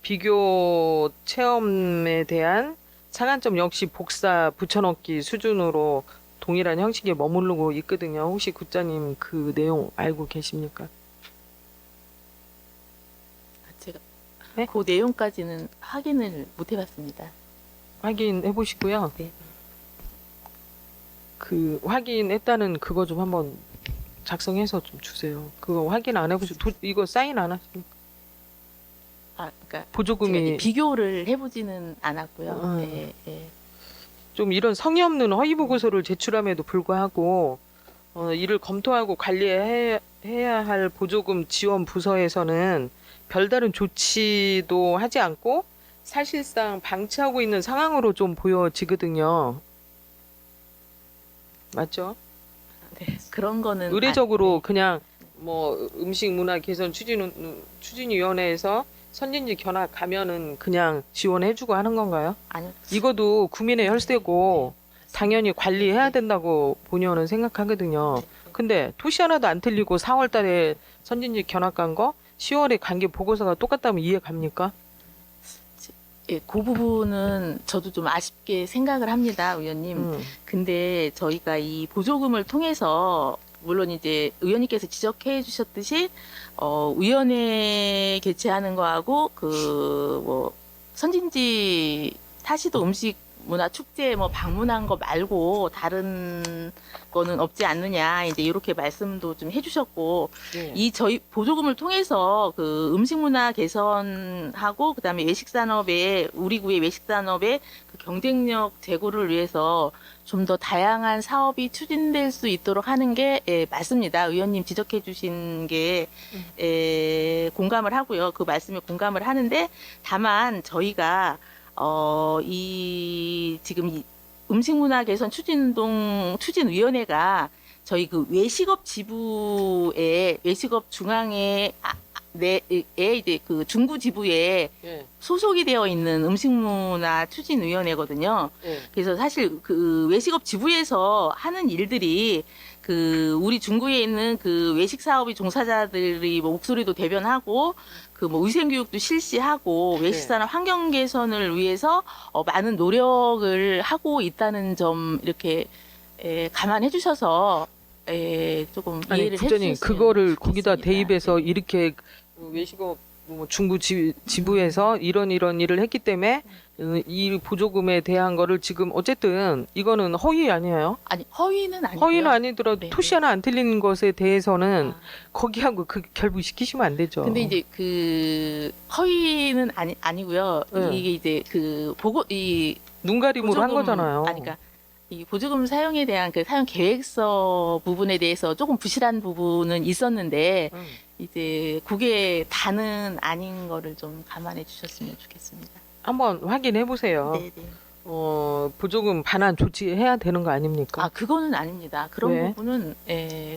비교 체험에 대한 차관점 역시 복사 붙여넣기 수준으로 동일한 형식에 머무르고 있거든요. 혹시 국장님 그 내용 알고 계십니까? 제가 네? 그 내용까지는 확인을 못 해봤습니다. 확인해 보시고요. 네. 그 확인했다는 그거 좀 한번 작성해서 좀 주세요. 그거 확인 안 해보시고 이거 사인 안 하십니까? 아, 그러니까 제가 보조금이 이제 비교를 해보지는 않았고요. 음. 네, 네. 좀 이런 성의 없는 허위 보고서를 제출함에도 불구하고 이를 검토하고 관리해야 할 보조금 지원 부서에서는 별다른 조치도 하지 않고 사실상 방치하고 있는 상황으로 좀 보여지거든요. 맞죠? 네, 그런 거는 의례적으로 그냥 뭐 음식 문화 개선 추진위원회에서 선진지 견학 가면은 그냥 지원해주고 하는 건가요? 아니요. 이것도 국민의 혈세고 당연히 관리해야 된다고 본의원은 생각하거든요. 근데 토시 하나도 안 틀리고 4월 달에 선진지 견학 간 거 10월에 간 게 보고서가 똑같다면 이해 갑니까? 예, 그 부분은 저도 좀 아쉽게 생각을 합니다, 의원님. 근데 저희가 이 보조금을 통해서 물론 이제 의원님께서 지적해 주셨듯이 위원회 개최하는 거하고 그 뭐 선진지 타시도 음식 문화 축제 뭐 방문한 거 말고 다른 거는 없지 않느냐 이제 이렇게 말씀도 좀 해주셨고 네. 이 저희 보조금을 통해서 그 음식 문화 개선하고 그다음에 외식 산업의 우리 구의 외식 산업의 그 경쟁력 제고를 위해서 좀 더 다양한 사업이 추진될 수 있도록 하는 게 맞습니다. 의원님 지적해 주신 게 공감을 하고요. 그 말씀에 공감을 하는데 다만 저희가 이 지금 이 음식문화 개선 추진위원회가 저희 그 외식업 지부에 외식업 중앙에 이제 그 중구 지부에 예. 소속이 되어 있는 음식문화 추진위원회거든요. 예. 그래서 사실 그 외식업 지부에서 하는 일들이 그 우리 중구에 있는 그 외식 사업의 종사자들이 뭐 목소리도 대변하고 그 뭐 위생 교육도 실시하고 외식 산업 환경 개선을 위해서 많은 노력을 하고 있다는 점 이렇게 감안해 주셔서 조금 아니 이해를 국장님 해주셨으면 그거를 거기다 좋겠습니다. 대입해서 이렇게 외식업 뭐 중구 지부에서 이런 일을 했기 때문에 이 보조금에 대한 거를 지금 어쨌든 이거는 허위 아니에요? 아니 허위는 아니고요. 허위는 아니더라도 네, 토시 네. 하나 안 틀리는 것에 대해서는 아. 거기하고 그 결부시키시면 안 되죠. 근데 이제 그 허위는 아니고요. 네. 이게 이제 그 보고 이 눈가림으로 한 보조금- 거잖아요. 아니, 그러니까 이 보조금 사용에 대한 그 사용 계획서 부분에 대해서 조금 부실한 부분은 있었는데 이제 그게 다는 아닌 거를 좀 감안해 주셨으면 좋겠습니다. 한번 확인해 보세요. 네네. 보조금 반환 조치해야 되는 거 아닙니까? 아 그거는 아닙니다. 그런 왜? 부분은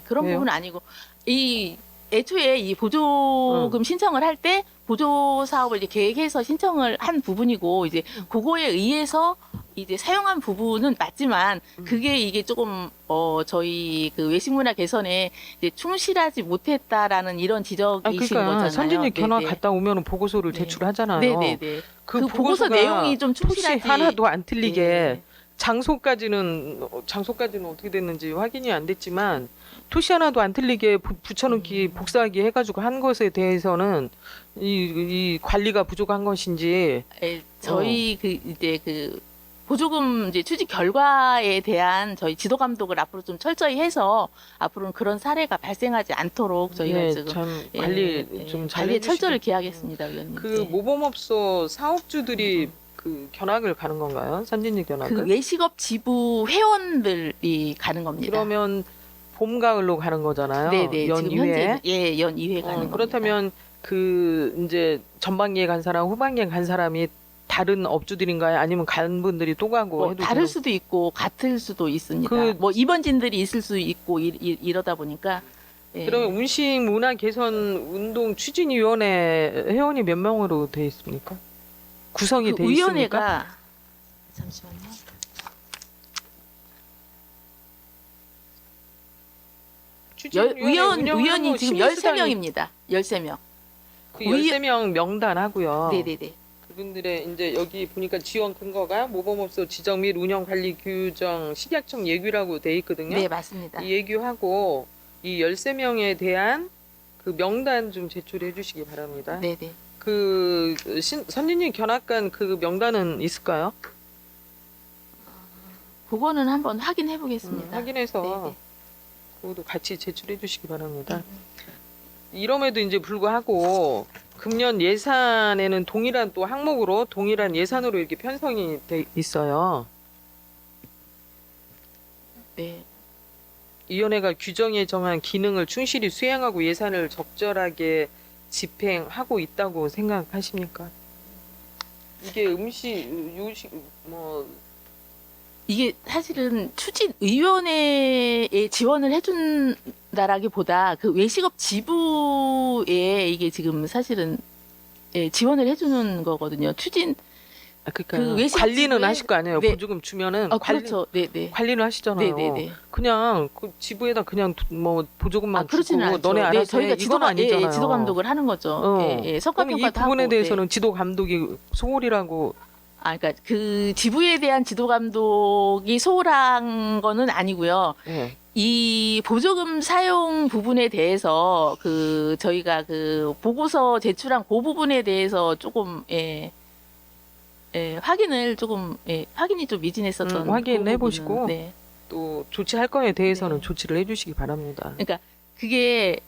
그런 왜요? 부분은 아니고 이 애초에 이 보조금 신청을 할 때 보조 사업을 이제 계획해서 신청을 한 부분이고 이제 그거에 의해서 이제 사용한 부분은 맞지만 그게 이게 조금 저희 그 외식 문화 개선에 이제 충실하지 못했다라는 이런 지적이신 그러니까 거잖아요. 선진입 견학 네네. 갔다 오면 보고서를 네. 제출하잖아요. 네네네. 그 보고서 보고서가 내용이 좀 토시 충실하지 하나도 안 틀리게 네. 장소까지는 어떻게 됐는지 확인이 안 됐지만 토시 하나도 안 틀리게 붙여넣기 복사하기 해가지고 한 것에 대해서는 이 관리가 부족한 것인지 저희 그 이제 그 보조금 이제 취직 결과에 대한 저희 지도 감독을 앞으로 좀 철저히 해서 앞으로는 그런 사례가 발생하지 않도록 저희가 네, 지금 참 관리 좀 잘 관리에 해주시기- 철저를 기하겠습니다, 위원님. 그 네. 모범업소 사업주들이 그 견학을 가는 건가요? 선진입 견학을? 그 외식업 지부 회원들이 가는 겁니다. 그러면 봄 가을로 가는 거잖아요. 네네 연 지금 2회. 현재 연 2회 가는 겁니다. 그렇다면 그 이제 전반기에 간 사람, 후반기에 간 사람이 다른 업주들인가요? 아니면 간 분들이 또 가고 뭐 해도 다를 되는- 수도 있고 같을 수도 있습니다. 그- 뭐 입원진들이 있을 수 있고 이러다 보니까 예. 그러면 음식 문화 개선 운동 추진위원회 회원이 몇 명으로 돼 있습니까? 구성이 그 돼 있습니까? 위원회가 잠시만요. 위원이 지금 13명입니다. 13명. 그 13명 명단하고요. 네네네. 그분들의 이제 여기 보니까 지원 근거가 모범업소 지정 및 운영 관리 규정 식약청 예규라고 돼 있거든요. 네, 맞습니다. 이 예규하고 이 13명에 대한 그 명단 좀 제출해 주시기 바랍니다. 네네. 그 선진님 견학관 그 명단은 있을까요? 그거는 한번 확인해 보겠습니다. 확인해서 네네. 그것도 같이 제출해 주시기 바랍니다. 이럼에도 이제 불구하고 금년 예산에는 동일한 또 항목으로 동일한 예산으로 이렇게 편성이 돼 있어요. 네. 위원회가 규정에 정한 기능을 충실히 수행하고 예산을 적절하게 집행하고 있다고 생각하십니까? 이게 요식 뭐 이게 사실은 추진위원회에 지원을 해준다라기보다 그 외식업 지부에 이게 지금 사실은 지원을 해주는 거거든요. 그러니까 그 외식 관리는 지부에- 하실 거 아니에요. 네. 보조금 주면은 그렇죠. 네네. 관리는 하시잖아요. 네네네. 그냥 그 지부에다 그냥 뭐 보조금만 그렇지는 주고 않죠. 너네 알아서 저희가 해. 이건 아니잖아요. 지도 감독을 하는 거죠. 성과 그럼 이 평가도 부분에 하고. 대해서는 지도 감독이 소홀이라고 그러니까 그 지부에 대한 지도 감독이 소홀한 거는 아니고요. 예. 이 보조금 사용 부분에 대해서 그 저희가 그 보고서 제출한 그 부분에 대해서 조금 확인을 조금 확인이 좀 미진했었던 확인해 그 부분은, 보시고. 네. 또 조치할 거에 대해서는 네. 조치를 해주시기 바랍니다. 그러니까 그게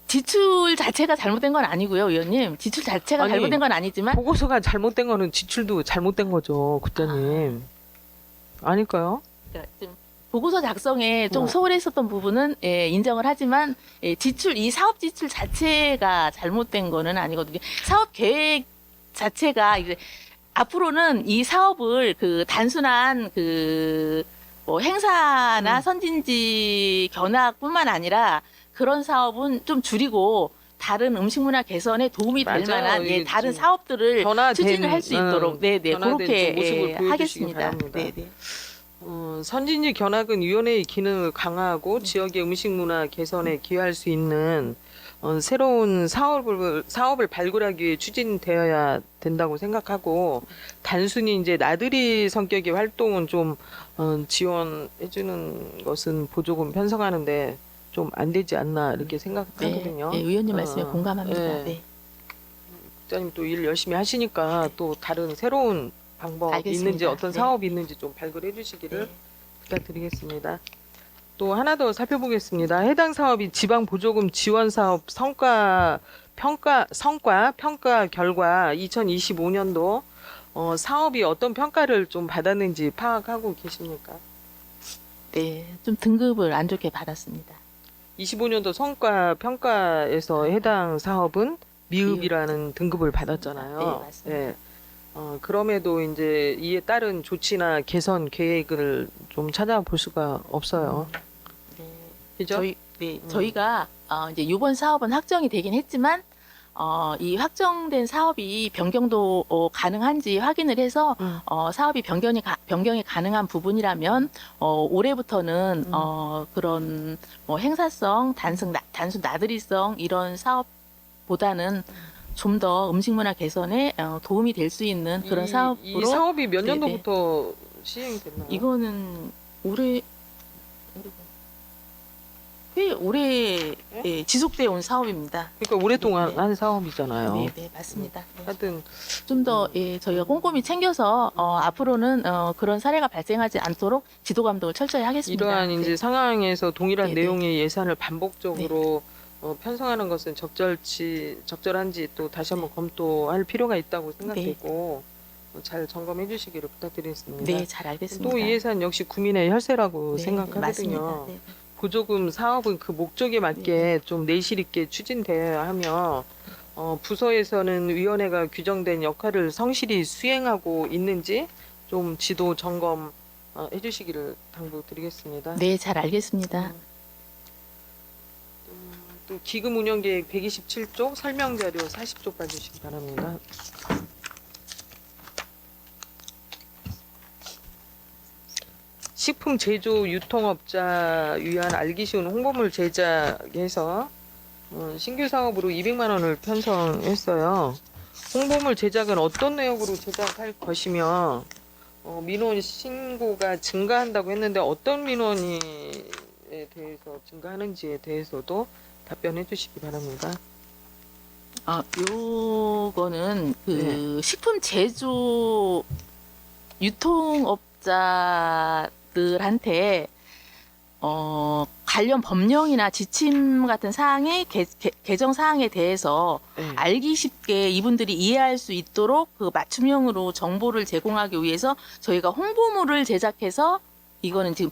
지출 자체가 잘못된 건 아니고요, 의원님. 지출 자체가 아니, 잘못된 건 아니지만 보고서가 잘못된 거는 지출도 잘못된 거죠, 국장님. 아닐까요? 그러니까 좀 보고서 작성에 좀 어. 소홀했었던 부분은 인정을 하지만 지출 이 사업 지출 자체가 잘못된 거는 아니거든요. 사업 계획 자체가 이제 앞으로는 이 사업을 그 단순한 그 뭐 행사나 선진지 견학뿐만 아니라 그런 사업은 좀 줄이고 다른 음식 문화 개선에 도움이 될 맞아요. 만한 이게 다른 좀 사업들을 변화된, 추진을 할 수 있도록 네네 변화된 그렇게 좀 모습을 보여주시기 하겠습니다. 바랍니다. 네네. 선진지 견학은 위원회의 기능을 강화하고 지역의 음식 문화 개선에 기여할 수 있는 새로운 사업을 발굴하기 위해 추진되어야 된다고 생각하고 단순히 이제 나들이 성격의 활동은 좀 지원해주는 것은 보조금 편성하는데 좀 안 되지 않나 이렇게 생각하거든요. 네, 의원님 말씀에 어, 공감합니다. 네. 네. 국장님 또 일 열심히 하시니까 또 다른 새로운 방법이 알겠습니다. 있는지 어떤 네. 사업이 있는지 좀 발굴해 주시기를 네. 부탁드리겠습니다. 또 하나 더 살펴보겠습니다. 해당 사업이 지방 보조금 지원 사업 성과 평가 결과 2025년도 사업이 어떤 평가를 좀 받았는지 파악하고 계십니까? 네, 좀 등급을 안 좋게 받았습니다. 25년도 성과 평가에서 해당 사업은 미흡이라는 등급을 받았잖아요. 네, 맞습니다. 네. 그럼에도 이제 이에 따른 조치나 개선 계획을 좀 찾아볼 수가 없어요. 네. 그죠? 저희가 이제 이번 사업은 확정이 되긴 했지만 이 확정된 사업이 변경도 가능한지 확인을 해서 사업이 변경이 가능한 부분이라면 올해부터는 그런 뭐 행사성, 단순 나들이성 이런 사업보다는 좀 더 음식문화 개선에 도움이 될 수 있는 그런 사업으로 이 사업이 몇 네네. 년도부터 시행됐나요? 이거는 오래 예, 지속되어 온 사업입니다. 그러니까 오랫동안 네. 한 사업이잖아요. 네, 맞습니다. 네. 하여튼 좀 더 저희가 꼼꼼히 챙겨서 앞으로는 그런 사례가 발생하지 않도록 지도 감독을 철저히 하겠습니다. 이러한 네. 이제 상황에서 동일한 네, 네. 내용의 예산을 반복적으로 편성하는 것은 적절한지 또 다시 한번 검토할 필요가 있다고 생각되고 잘 점검해 주시기를 부탁드리겠습니다. 네, 잘 알겠습니다. 또 이 예산 역시 국민의 혈세라고 네, 생각하거든요. 맞습니다. 네. 보조금 사업은 그 목적에 맞게 좀 내실 있게 추진되어야 하며 부서에서는 위원회가 규정된 역할을 성실히 수행하고 있는지 좀 지도 점검 해주시기를 당부드리겠습니다. 네, 잘 알겠습니다. 또 기금 운영 계획 127쪽 설명 자료 40쪽 봐주시기 바랍니다. 식품 제조 유통업자 위한 알기 쉬운 홍보물 제작해서 신규 사업으로 200만 원을 편성했어요. 홍보물 제작은 어떤 내역으로 제작할 것이며 민원 신고가 증가한다고 했는데 어떤 민원에 대해서 증가하는지에 대해서도 답변해 주시기 바랍니다. 요거는 그 네. 식품 제조 유통업자들한테 관련 법령이나 지침 같은 사항의 개정 사항에 대해서 네. 알기 쉽게 이분들이 이해할 수 있도록 그 맞춤형으로 정보를 제공하기 위해서 저희가 홍보물을 제작해서 이거는 지금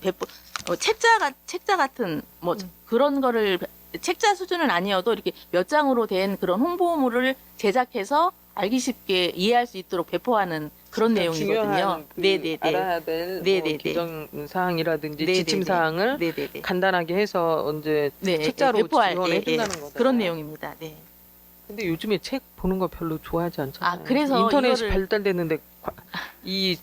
책자 같은 뭐 그런 거를 책자 수준은 아니어도 이렇게 몇 장으로 된 그런 홍보물을 제작해서 알기 쉽게 이해할 수 있도록 배포하는 그런 내용이거든요. 중요한 네네네. 알아야 될 네네네. 개정 사항이라든지 네네네. 지침 사항을 네네네. 간단하게 해서 이제 네, 책자로 배포할 지원해 준다는 거잖아요. 그런 내용입니다. 네. 근데 요즘에 책 보는 거 별로 좋아하지 않잖아요. 그래서 인터넷이 이거를- 발달됐는데 이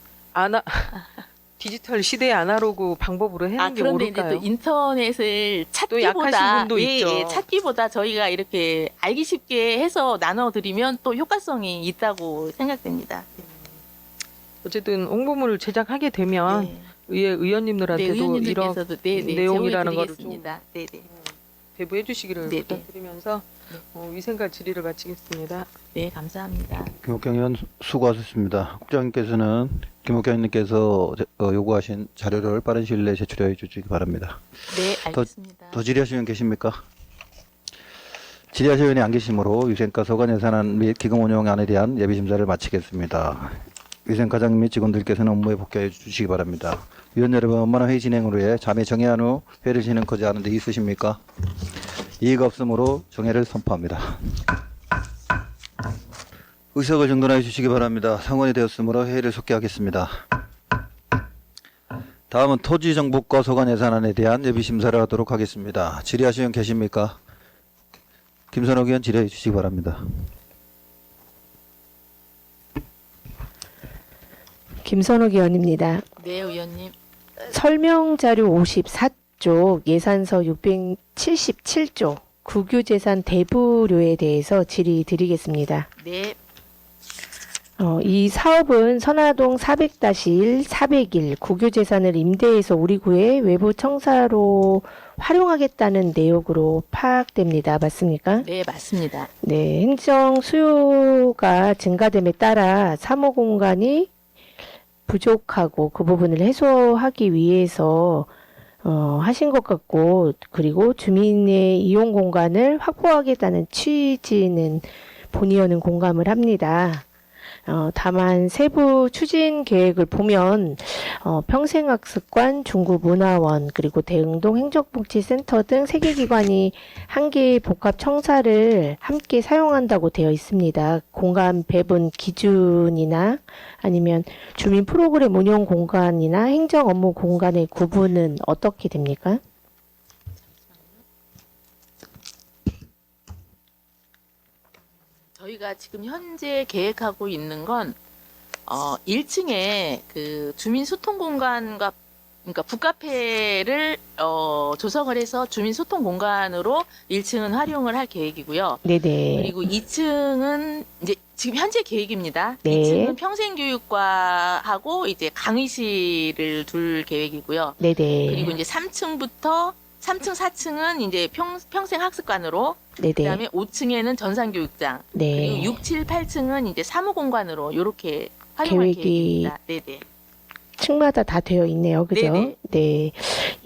디지털 시대의 아날로그 방법으로 해야 하는 게 그런데 이제 옳을까요? 또 인터넷을 또 약하신 찾기보다 분도 있죠. 찾기보다 저희가 이렇게 알기 쉽게 해서 나눠드리면 또 효과성이 있다고 생각됩니다. 어쨌든 홍보물을 제작하게 되면 네. 의원님들한테도 이런 의원님들께서도 내용이라는 거를 좀 제공해드리겠습니다. 네네. 배부해 주시기를 네네. 부탁드리면서 위생과 질의를 마치겠습니다. 네, 감사합니다. 김옥경 의원 수고하셨습니다. 국장님께서는 김옥경 의원님께서 요구하신 자료를 빠른 시일 내에 제출해 주시기 바랍니다. 네, 알겠습니다. 더 질의하시는 분 계십니까? 질의하실 의원이 안 계시므로 위생과 소관 예산안 및 기금 운영안에 대한 예비 심사를 마치겠습니다. 위생과장 및 직원들께서는 업무에 복귀해 주시기 바랍니다. 위원 여러분, 원만한 회의 진행으로 해 잠에 정회한 후 회의를 진행하지 않은 데 있으십니까? 이의가 없으므로 정회를 선포합니다. 의석을 정돈해 주시기 바랍니다. 상원이 되었으므로 회의를 속개하겠습니다. 다음은 토지정보과 소관 예산안에 대한 예비 심사를 하도록 하겠습니다. 질의하시는 분 계십니까? 김선옥 의원 질의해 주시기 바랍니다. 김선욱 의원입니다. 네, 의원님. 설명자료 54쪽 예산서 677조 국유재산 대부료에 대해서 질의 드리겠습니다. 네, 이 사업은 선화동 400-1, 401 국유재산을 임대해서 우리 구에 외부 청사로 활용하겠다는 내용으로 파악됩니다. 맞습니까? 네, 맞습니다. 네, 행정 수요가 증가됨에 따라 사무 공간이 부족하고 그 부분을 해소하기 위해서 하신 것 같고, 그리고 주민의 이용 공간을 확보하겠다는 취지는 본의원은 공감을 합니다. 다만 세부 추진 계획을 보면 평생학습관, 중구문화원, 그리고 대흥동 행정복지센터 등 3개 기관이 한 개의 복합 청사를 함께 사용한다고 되어 있습니다. 공간 배분 기준이나 아니면 주민 프로그램 운영 공간이나 행정 업무 공간의 구분은 어떻게 됩니까? 저희가 지금 현재 계획하고 있는 건 1층에 그 주민 소통 공간과 그러니까 북카페를 조성을 해서 주민 소통 공간으로 1층은 활용을 할 계획이고요. 네네. 그리고 2층은 이제 지금 현재 계획입니다. 네. 2층은 평생교육과하고 이제 강의실을 둘 계획이고요. 네네. 그리고 이제 3층부터 3층, 4층은 이제 평생학습관으로 네네. 그다음에 5층에는 전산교육장 네. 그리고 6, 7, 8층은 이제 사무공간으로 이렇게 활용할 계획이- 계획입니다. 네네. 층마다 다 되어 있네요. 그죠? 네네. 네.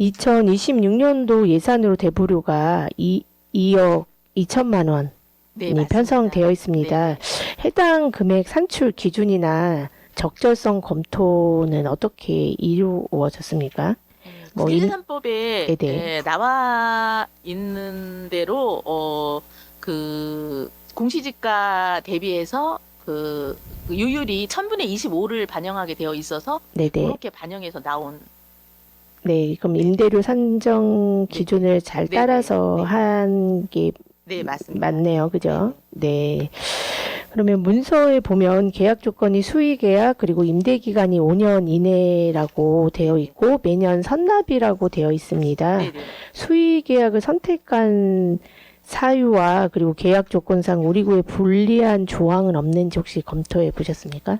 2026년도 예산으로 대부료가 2억 2천만 원이 네, 맞습니다. 편성되어 있습니다. 네. 해당 금액 산출 기준이나 적절성 검토는 어떻게 이루어졌습니까? 뭐 국민예산법에 네네. 나와 있는 대로 그 공시지가 대비해서 그 요율이 1000분의 25를 반영하게 되어 있어서 네네. 그렇게 반영해서 나온 네. 그럼 임대료 산정 기준을 잘 네네. 따라서 네. 한 게 네 맞습니다. 맞네요. 그죠? 네. 그러면 문서에 보면 계약 조건이 수의 계약 그리고 임대 기간이 5년 이내라고 되어 있고 매년 선납이라고 되어 있습니다. 네네. 수의 계약을 선택한 사유와 그리고 계약 조건상 우리 구에 불리한 조항은 없는지 혹시 검토해 보셨습니까?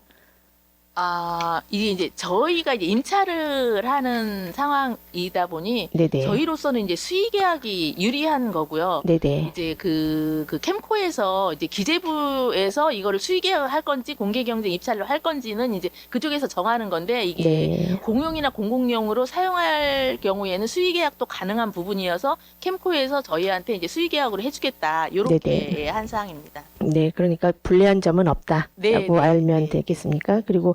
이게 이제 저희가 이제 임차를 하는 상황이다 보니 네네. 저희로서는 이제 수의 계약이 유리한 거고요. 네네. 이제 그 캠코에서 이제 기재부에서 이거를 수의 계약을 할 건지 공개 경쟁 입찰을 할 건지는 이제 그쪽에서 정하는 건데 이게 네. 공용이나 공공용으로 사용할 경우에는 수의 계약도 가능한 부분이어서 캠코에서 저희한테 이제 수의 계약으로 해주겠다 이렇게 네네. 한 사항입니다. 네, 그러니까 불리한 점은 없다라고 네, 네, 알면 네. 되겠습니까? 그리고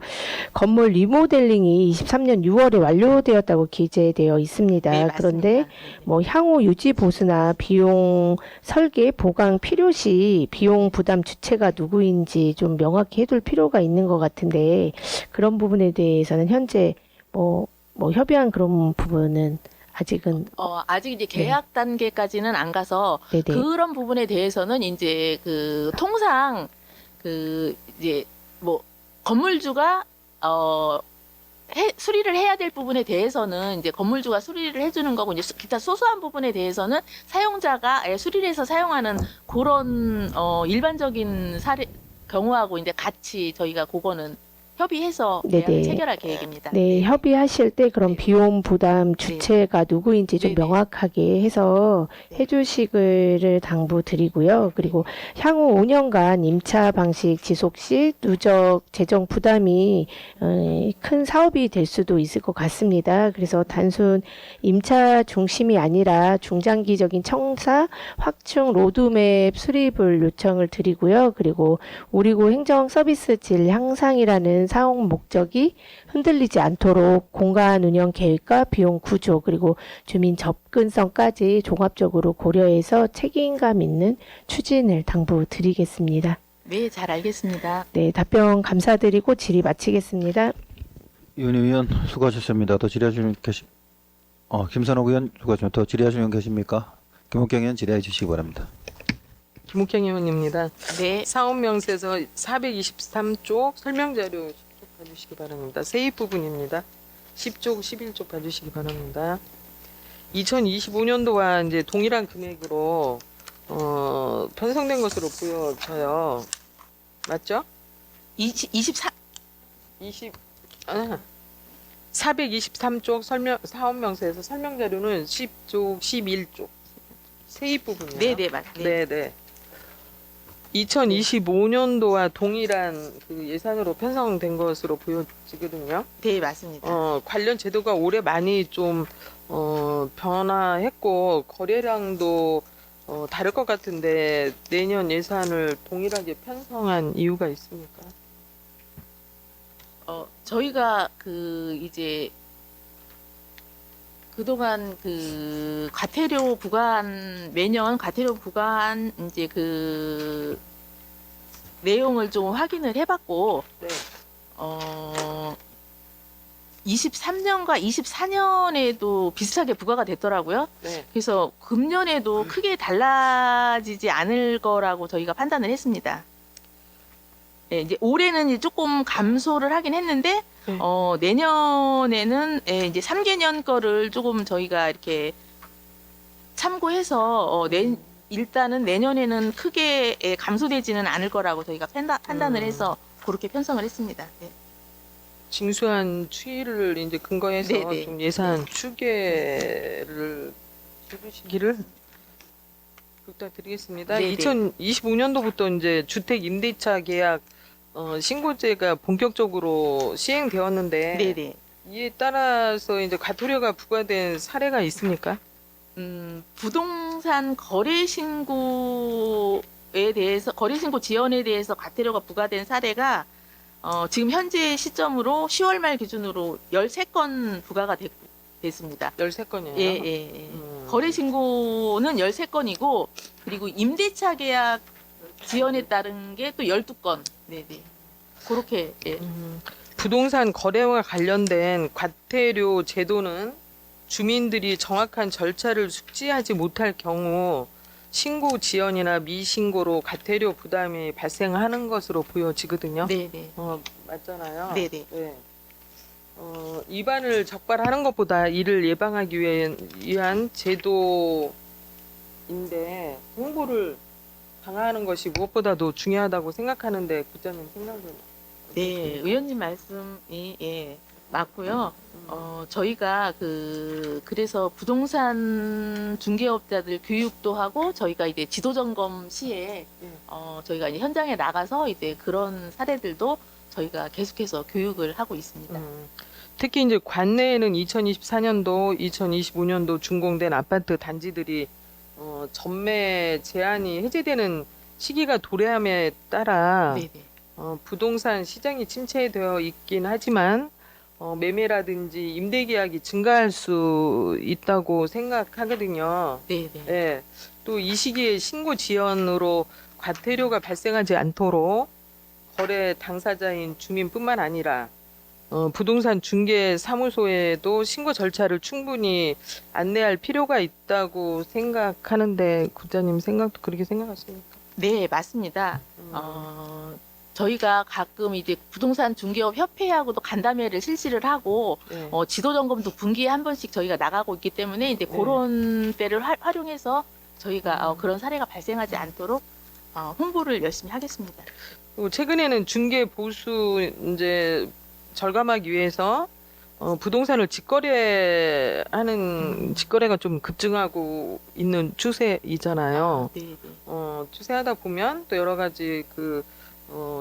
건물 리모델링이 23년 6월에 완료되었다고 기재되어 있습니다. 네, 그런데 맞습니다. 뭐 향후 유지 보수나 비용 설계 보강 필요 시 비용 부담 주체가 누구인지 좀 명확히 해둘 필요가 있는 것 같은데 그런 부분에 대해서는 현재 뭐 협의한 그런 부분은 아직은 아직 이제 계약 단계까지는 안 가서 네네. 그런 부분에 대해서는 이제 그 통상 그 이제 뭐 건물주가 수리를 해야 될 부분에 대해서는 이제 건물주가 수리를 해주는 거고 이제 기타 소소한 부분에 대해서는 사용자가 수리를 해서 사용하는 그런 일반적인 경우하고 이제 같이 저희가 그거는 협의해서 계약을 네네. 체결할 계획입니다. 네, 협의하실 때 그럼 네. 비용 부담 주체가 누구인지 좀 네네. 명확하게 해서 네. 해주시기를 당부드리고요. 그리고 향후 5년간 임차 방식 지속 시 누적 재정 부담이 큰 사업이 될 수도 있을 것 같습니다. 그래서 단순 임차 중심이 아니라 중장기적인 청사, 확충 로드맵 수립을 요청을 드리고요. 그리고 우리구 행정 서비스 질 향상이라는 사업 목적이 흔들리지 않도록 공간 운영 계획과 비용 구조 그리고 주민 접근성까지 종합적으로 고려해서 책임감 있는 추진을 당부드리겠습니다. 네, 잘 알겠습니다. 네, 답변 감사드리고 질의 마치겠습니다. 이은희 의원 수고하셨습니다. 더 질의하시는 분 김선옥 의원 수고하셨습니다. 더 질의하시는 분 계십니까? 김옥경 의원 질의해 주시기 바랍니다. 김옥경 의원입니다. 네, 사업명세서 423쪽 설명자료 10쪽 봐주시기 바랍니다. 세입 부분입니다. 10쪽, 11쪽 봐주시기 바랍니다. 2025년도와 이제 동일한 금액으로 편성된 것으로 보여져요. 맞죠? 24 423쪽 사업명세에서 설명자료는 10쪽, 11쪽 세입 부분이에요. 네, 네, 맞습니다. 네네. 2025년도와 동일한 그 예산으로 편성된 것으로 보여지거든요. 네, 맞습니다. 관련 제도가 올해 많이 좀 변화했고 거래량도 다를 것 같은데 내년 예산을 동일하게 편성한 이유가 있습니까? 저희가 그 이제 그동안 그 과태료 부과한 매년 과태료 부과한 이제 그 내용을 좀 확인을 해봤고 네. 23년과 24년에도 비슷하게 부과가 됐더라고요. 네. 그래서 금년에도 크게 달라지지 않을 거라고 저희가 판단을 했습니다. 예, 이제 올해는 이제 조금 감소를 하긴 했는데 네. 내년에는 이제 3개년 거를 조금 저희가 이렇게 참고해서 일단은 내년에는 크게 감소되지는 않을 거라고 저희가 판단을 해서 그렇게 편성을 했습니다. 네. 징수한 추이를 이제 근거해서 네네. 좀 예산 추계를 해주시기를 부탁드리겠습니다. 네네. 2025년도부터 이제 주택 임대차 계약 신고제가 본격적으로 시행되었는데 네네. 이에 따라서 이제 과태료가 부과된 사례가 있습니까? 부동산 거래 신고에 대해서 거래 신고 지연에 대해서 과태료가 부과된 사례가 지금 현재 시점으로 10월 말 기준으로 13건 부과가 됐습니다. 13건이에요. 예, 예, 예. 거래 신고는 13건이고 그리고 임대차 계약 지연에 따른 게 또 12건. 네, 네. 그렇게 예. 부동산 거래와 관련된 과태료 제도는 주민들이 정확한 절차를 숙지하지 못할 경우 신고 지연이나 미신고로 과태료 부담이 발생하는 것으로 보여지거든요. 네, 네. 맞잖아요. 네, 네. 네. 위반을 적발하는 것보다 이를 예방하기 위한 제도인데 홍보를 강화하는 것이 무엇보다도 중요하다고 생각하는데 국장님 생각은 네, 의원님 말씀이 예, 맞고요. 저희가 그래서 부동산 중개업자들 교육도 하고 저희가 이제 지도 점검 시에 저희가 이제 현장에 나가서 이제 그런 사례들도 저희가 계속해서 교육을 하고 있습니다. 특히 이제 관내에는 2024년도, 2025년도 준공된 아파트 단지들이 전매 제한이 해제되는 시기가 도래함에 따라 네, 네. 부동산 시장이 침체되어 있긴 하지만 매매라든지 임대 계약이 증가할 수 있다고 생각하거든요. 네, 네. 예. 또 이 시기에 신고 지연으로 과태료가 발생하지 않도록 거래 당사자인 주민뿐만 아니라 부동산 중개 사무소에도 신고 절차를 충분히 안내할 필요가 있다고 생각하는데 국장님 생각도 그렇게 생각하십니까? 네, 맞습니다. 저희가 가끔 이제 부동산 중개업 협회하고도 간담회를 실시를 하고 네. 지도 점검도 분기에 한 번씩 저희가 나가고 있기 때문에 이제 그런 때를 활용해서 저희가 그런 사례가 발생하지 않도록 홍보를 열심히 하겠습니다. 그리고 최근에는 중개 보수 이제 절감하기 위해서 부동산을 직거래가 좀 급증하고 있는 추세이잖아요. 네, 네. 추세하다 보면 또 여러 가지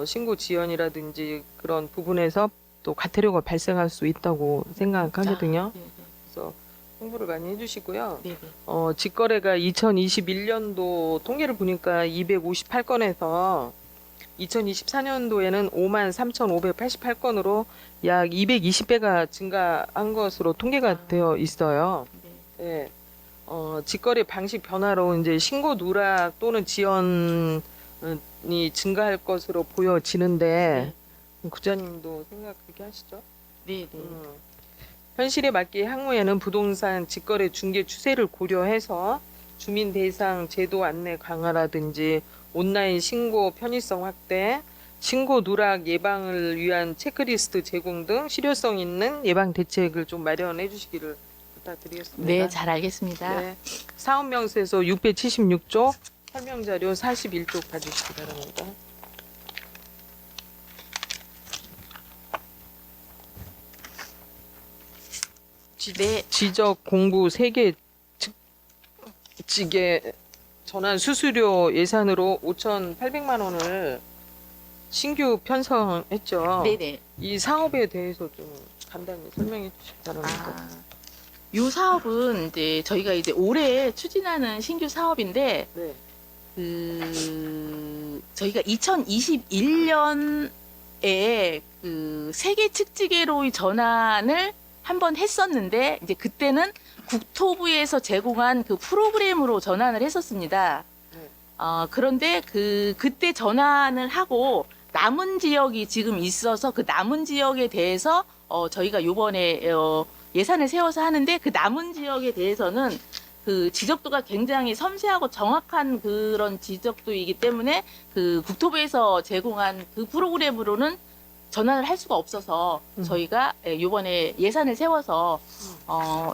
신고 지연이라든지 그런 부분에서 또 과태료가 발생할 수 있다고 생각하거든요. 네, 네. 그래서 홍보를 많이 해주시고요. 네, 네. 직거래가 2021년도 통계를 보니까 258건에서 2024년도에는 53,588건으로 약 220배가 증가한 것으로 통계가 되어 있어요. 네. 예. 직거래 방식 변화로 이제 신고 누락 또는 지연이 증가할 것으로 보여지는데 국장님도 생각 그렇게 하시죠? 네, 네. 현실에 맞게 향후에는 부동산 직거래 중개 추세를 고려해서 주민 대상 제도 안내 강화라든지 온라인 신고 편의성 확대, 신고 누락 예방을 위한 체크리스트 제공 등 실효성 있는 예방 대책을 좀 마련해 주시기를 부탁드리겠습니다. 네, 잘 알겠습니다. 네. 사업명세서 676쪽, 설명자료 41쪽 봐주시기 바랍니다. 네. 지적 공부 3개 측직의 전환 수수료 예산으로 5,800만 원을 신규 편성했죠. 네, 네. 이 사업에 대해서 좀 간단히 설명해 주시기 바랍니다. 이 사업은 이제 저희가 이제 올해 추진하는 신규 사업인데 네. 저희가 2021년 그 세계 측지계로의 전환을 한번 했었는데 이제 그때는 국토부에서 제공한 그 프로그램으로 전환을 했었습니다. 그런데 그때 전환을 하고 남은 지역이 지금 있어서 그 남은 지역에 대해서 저희가 요번에 예산을 세워서 하는데 그 남은 지역에 대해서는 그 지적도가 굉장히 섬세하고 정확한 그런 지적도이기 때문에 그 국토부에서 제공한 그 프로그램으로는 전환을 할 수가 없어서 저희가 요번에 예산을 세워서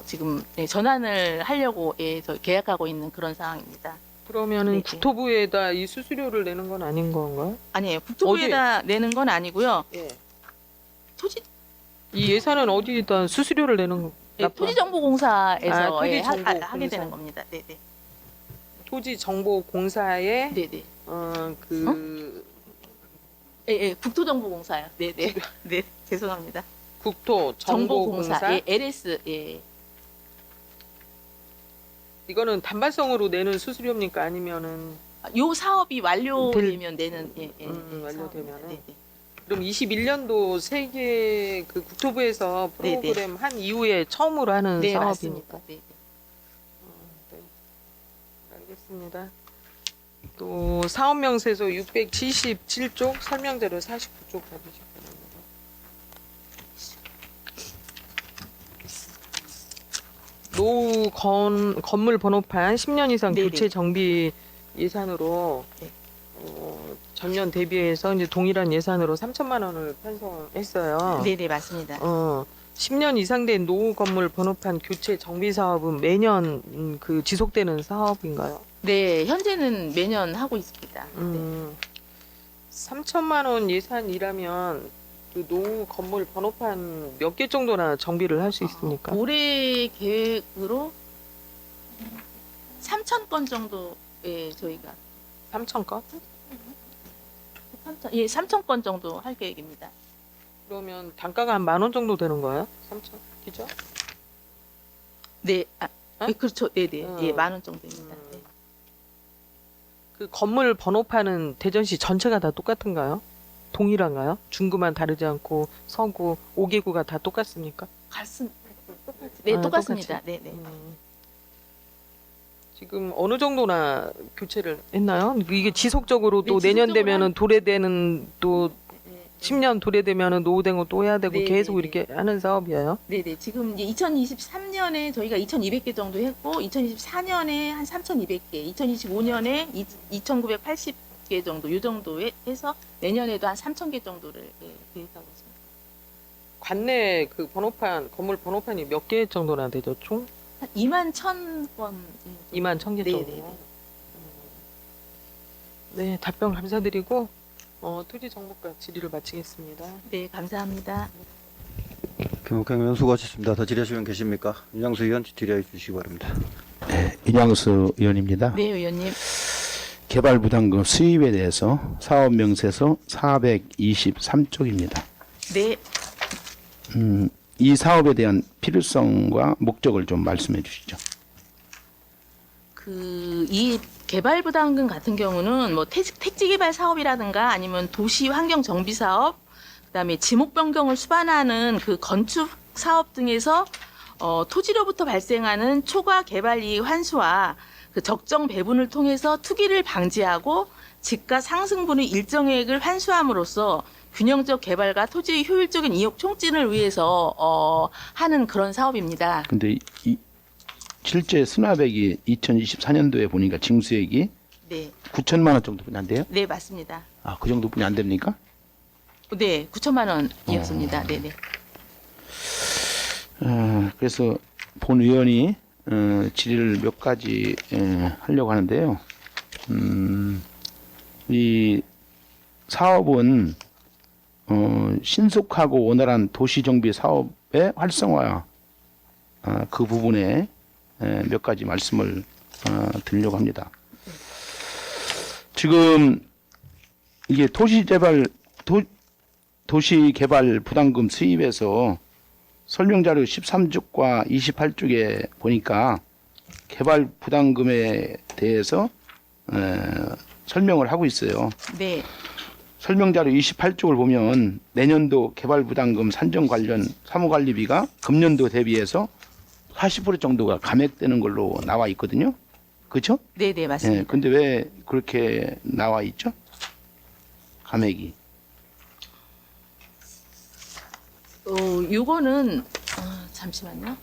지금 전환을 하려고 저희 계약하고 있는 그런 상황입니다. 그러면은 네. 국토부에다 이 수수료를 내는 건 아닌 건가요? 아니에요. 국토부에다 내는 건 아니고요. 예. 토지 이 예산은 어디에다 수수료를 내는 거? 토지정보공사에서 토지정보공사. 하게 되는 겁니다. 네네. 토지정보공사에 네네. 국토정보공사요. 네네. 네, 죄송합니다. 국토정보공사. 정보공사. LS. 이거는 단발성으로 내는 수수료입니까? 아니면은 요 사업이 완료되면 내는 완료되면은? 사업입니다. 네네. 그럼 21년도 세계 그 국토부에서 네네. 프로그램 한 이후에 처음으로 하는 네, 사업입니까? 맞습니다. 네. 네. 알겠습니다. 또 사업 명세서 677쪽 설명자료 49쪽 받으실 겁니다. 노후 건물 번호판 10년 이상 네네. 교체 정비 예산으로 네. 전년 대비해서 이제 동일한 예산으로 3천만 원을 편성했어요. 네네, 맞습니다. 10년 이상 된 노후 건물 번호판 교체 정비 사업은 매년 그 지속되는 사업인가요? 네, 현재는 매년 하고 있습니다. 네. 3천만 원 예산이라면 그 노후 건물 번호판 몇 개 정도나 정비를 할 수 있습니까? 올해 계획으로 3,000건 정도 저희가 3천 건? 3,000건 정도 할 계획입니다. 그러면 단가가 한 10,000원 정도 되는 거예요? 3천? 그죠? 네, 어? 그렇죠. 네네. 어. 예, 10,000원 정도입니다. 네. 그 건물 번호판은 대전시 전체가 다 똑같은가요? 동일한가요? 중구만 다르지 않고 서구 5개구가 다 똑같습니까? 네, 아, 똑같습니다. 똑같이. 네네. 지금 어느 정도나 교체를 했나요? 이게 지속적으로 또 네, 내년 지속적으로 되면은 도래되는 또 네, 10년 도래되면은 노후된 거 또 해야 되고 네, 계속 네, 이렇게 하는 사업이에요. 네네. 지금 이제 2023년에 저희가 2,200개 정도 했고, 2024년에 한 3,200개, 2025년에 2,980개 정도, 이 정도 해서 내년에도 한 3,000개 정도를 계획하고 있습니다. 관내 그 번호판 건물 번호판이 몇 개 정도나 되죠? 총 한 21,000건. 21,000개 네, 정도. 네, 네. 네, 답변 감사드리고 토지정보과 질의를 마치겠습니다. 네, 감사합니다. 김옥경 의원 수고하셨습니다. 더 질의하실 분 계십니까? 윤양수 의원 질의해 주시기 바랍니다. 네, 윤양수 의원입니다. 네, 의원님. 개발부담금 수입에 대해서 사업 명세서 423쪽입니다. 네, 이 사업에 대한 필요성과 목적을 좀 말씀해 주시죠. 이 개발 부담금 같은 경우는 뭐 택지 개발 사업이라든가 아니면 도시 환경 정비 사업, 그다음에 지목 변경을 수반하는 그 건축 사업 등에서 토지로부터 발생하는 초과 개발 이익 환수와 그 적정 배분을 통해서 투기를 방지하고 지가 상승분의 일정액을 환수함으로써 균형적 개발과 토지의 효율적인 이용 총진을 위해서 하는 그런 사업입니다. 근데 이 실제 수납액이 2024년도에 보니까 징수액이 네, 9천만 원 정도뿐이 안 돼요? 네 맞습니다. 아, 그 정도뿐이 안 됩니까? 네, 9천만 원이었습니다. 네, 네. 그래서 본 의원이 질의를 몇 가지 하려고 하는데요. 이 사업은 신속하고 원활한 도시정비 사업의 활성화 그 부분에 몇 가지 말씀을 드리려고 합니다. 지금 이게 도시개발 부담금 수입에서 설명자료 13쪽과 28쪽에 보니까 개발 부담금에 대해서 설명을 하고 있어요. 네. 설명자료 28쪽을 보면 내년도 개발부담금 산정 관련 사무관리비가 금년도 대비해서 40% 정도가 감액되는 걸로 나와 있거든요. 그렇죠? 네, 네, 맞습니다. 예, 근데 왜 그렇게 나와 있죠? 감액이. 요거는 잠시만요.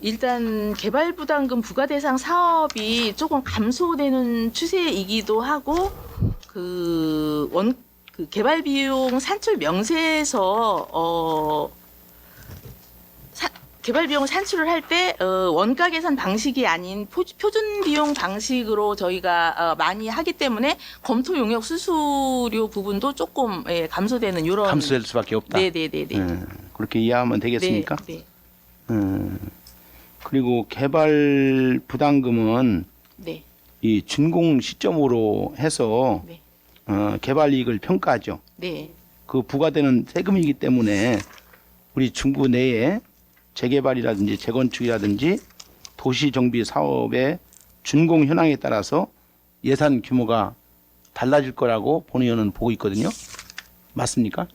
일단 개발부담금 부과대상 사업이 조금 감소되는 추세이기도 하고 그 개발비용 산출 명세에서 개발비용 산출을 할 때 원가 계산 방식이 아닌 표준 비용 방식으로 저희가 많이 하기 때문에 검토 용역 수수료 부분도 조금 감소되는 이런 감소될 수밖에 없다. 네네네네. 그렇게 이해하면 되겠습니까? 네, 그리고 개발 부담금은 네. 이 준공 시점으로 해서 네. 개발 이익을 평가하죠. 네. 그 부과되는 세금이기 때문에 우리 중구 내에 재개발이라든지 재건축이라든지 도시 정비 사업의 준공 현황에 따라서 예산 규모가 달라질 거라고 본의원은 보고 있거든요. 맞습니까?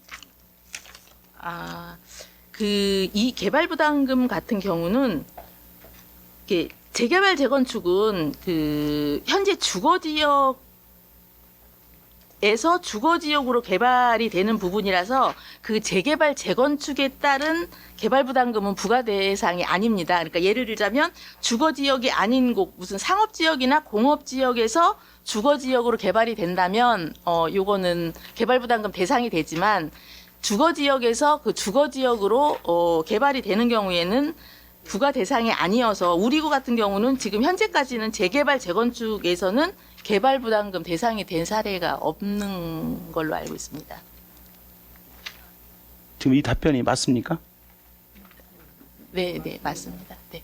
이 개발 부담금 같은 경우는 이게 재개발 재건축은 현재 주거 지역으로 개발이 되는 부분이라서 그 재개발 재건축에 따른 개발 부담금은 부과 대상이 아닙니다. 그러니까 예를 들자면 주거 지역이 아닌 곳 무슨 상업 지역이나 공업 지역에서 주거 지역으로 개발이 된다면 요거는 개발 부담금 대상이 되지만 주거 지역에서 그 주거 지역으로 개발이 되는 경우에는 부과 대상이 아니어서 우리구 같은 경우는 지금 현재까지는 재개발 재건축에서는 개발 부담금 대상이 된 사례가 없는 걸로 알고 있습니다. 지금 이 답변이 맞습니까? 네, 네, 맞습니다. 네.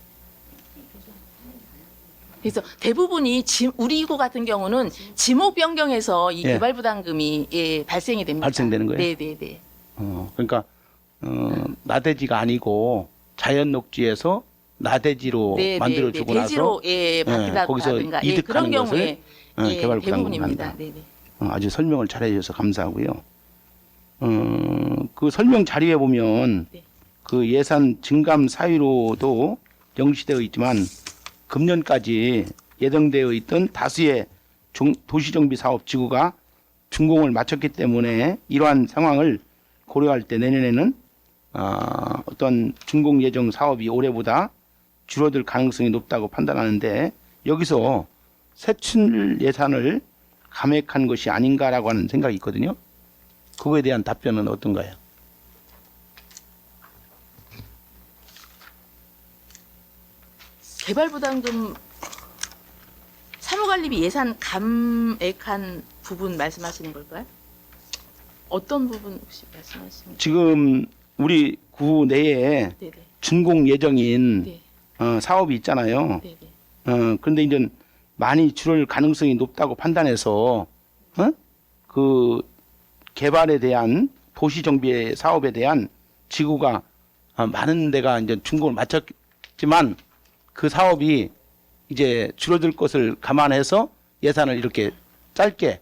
그래서 대부분이 우리구 같은 경우는 지목 변경에서 이 예. 개발 부담금이 발생이 됩니다. 발생되는 거예요? 네, 네, 네. 그러니까 나대지가 아니고 자연 녹지에서 나대지로 네, 만들어 네, 주고 네. 나서 대지로 거기서 바뀐다든가 이득하는 그런 경우에 것을 개발 대부분입니다. 부담금을 한다. 네, 네. 아주 설명을 잘해 주셔서 감사하고요. 그 설명 자료에 보면 네. 그 예산 증감 사유로도 명시되어 있지만 금년까지 예정되어 있던 다수의 도시정비 사업 지구가 준공을 마쳤기 때문에 이러한 상황을 고려할 때 내년에는 어떤 준공 예정 사업이 올해보다 줄어들 가능성이 높다고 판단하는데 여기서 세출 예산을 감액한 것이 아닌가라고 하는 생각이 있거든요. 그거에 대한 답변은 어떤가요? 개발 부담금 사무관리비 예산 감액한 부분 말씀하시는 걸까요? 어떤 부분 혹시 말씀하시는? 지금 우리 구 내에 네네. 준공 예정인 네. 사업이 있잖아요. 네네. 그런데 이제 많이 줄을 가능성이 높다고 판단해서 그 개발에 대한 도시 정비 사업에 대한 지구가 많은 데가 이제 준공을 마쳤지만 그 사업이 이제 줄어들 것을 감안해서 예산을 이렇게 짧게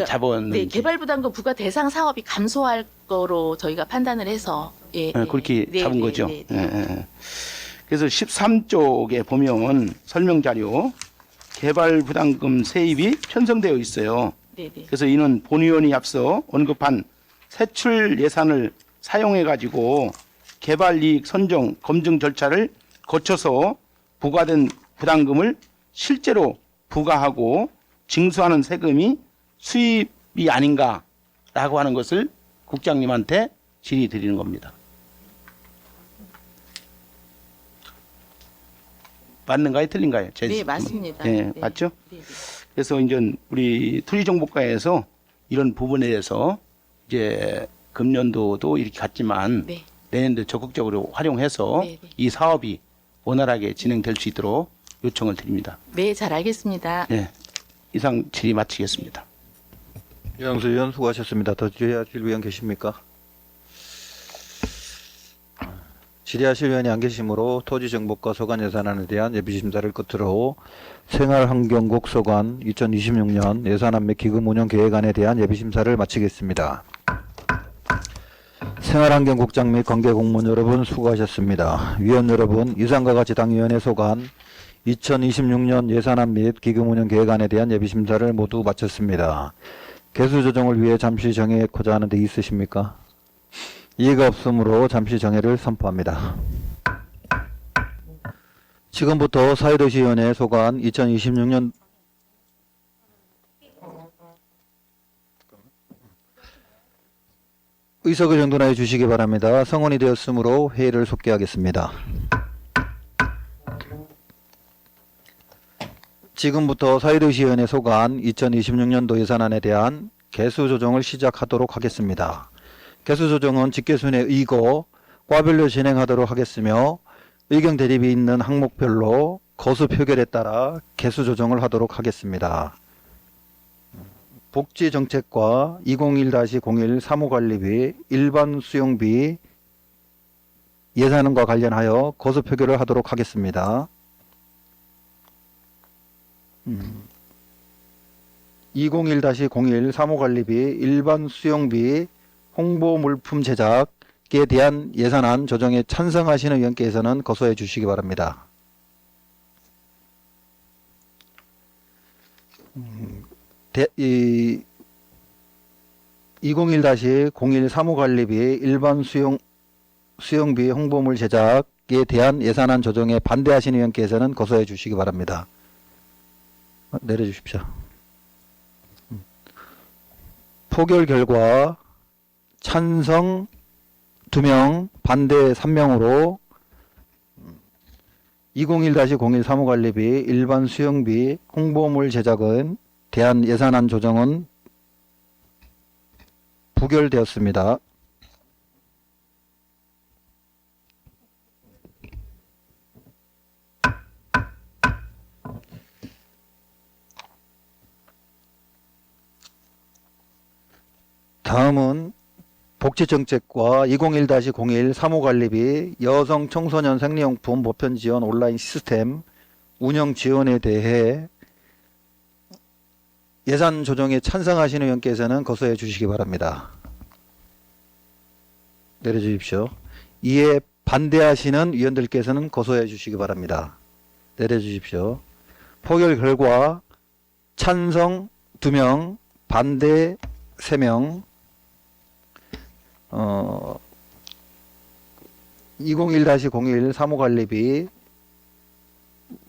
잡았는지. 네, 개발 부담금 부과 대상 사업이 감소할 거로 저희가 판단을 해서 그렇게 네, 잡은 네, 거죠. 네, 네. 그래서 13쪽에 보면 설명 자료 개발 부담금 세입이 편성되어 있어요. 네, 네. 그래서 이는 본의원이 앞서 언급한 세출 예산을 사용해 가지고 개발 이익 선정 검증 절차를 거쳐서 부과된 부담금을 실제로 부과하고 징수하는 세금이 수입이 아닌가라고 하는 것을 국장님한테 질의 드리는 겁니다. 맞는가요? 틀린가요? 네, 맞습니다. 네, 네. 맞죠? 네, 네. 그래서 이제 우리 토지정보과에서 이런 부분에 대해서 이제 금년도도 이렇게 갔지만 네. 내년도 적극적으로 활용해서 네, 네. 이 사업이 원활하게 진행될 수 있도록 요청을 드립니다. 네, 잘 알겠습니다. 네, 이상 질의 마치겠습니다. 유영수 의원 수고하셨습니다. 더 질의하실 의원 계십니까? 질의하실 위원이 안 계시므로 토지정복과 소관 예산안에 대한 예비심사를 끝으로 생활환경국 소관 2026년 예산안 및 기금 운영 계획안에 대한 예비심사를 마치겠습니다. 생활환경국장 및 관계 공무원 여러분 수고하셨습니다. 위원 여러분, 이상과 같이 당위원회 소관 2026년 예산안 및 기금 운영 계획안에 대한 예비심사를 모두 마쳤습니다. 개수 조정을 위해 잠시 정해고자 하는 데 있으십니까? 이해가 없으므로 잠시 정해를 선포합니다. 지금부터 사회도시위원회 소관 2026년 의석을 정돈하여 주시기 바랍니다. 성원이 되었으므로 회의를 속개하겠습니다. 지금부터 사회도시위원회 소관 2026년도 예산안에 대한 개수 조정을 시작하도록 하겠습니다. 개수 조정은 직계순의 의거, 과별로 진행하도록 하겠으며 의견 대립이 있는 항목별로 거수 표결에 따라 개수 조정을 하도록 하겠습니다. 복지정책과 201-01 사무관리비, 일반 수용비 예산안과 관련하여 거수 표결을 하도록 하겠습니다. 201-01 사무관리비, 일반 수용비, 홍보 물품 제작에 대한 예산안 조정에 찬성하시는 의원께서는 거소해 주시기 바랍니다. 201-01 사무관리비, 일반 수용비, 홍보물 제작에 대한 예산안 조정에 반대하시는 의원께서는 거소해 주시기 바랍니다. 내려주십시오. 포결 결과 찬성 2명, 반대 3명으로 201-01 사무관리비, 일반 수용비, 홍보물 제작은 대한 예산안 조정은 부결되었습니다. 다음은 복지정책과 201-01 사무관리비, 여성 청소년 생리용품 보편 지원 온라인 시스템 운영 지원에 대해 예산 조정에 찬성하시는 의원께서는 거소해 주시기 바랍니다. 내려주십시오. 이에 반대하시는 위원들께서는 거소해 주시기 바랍니다. 내려주십시오. 포결 결과 찬성 2명, 반대 3명, 201-01 사무관리비,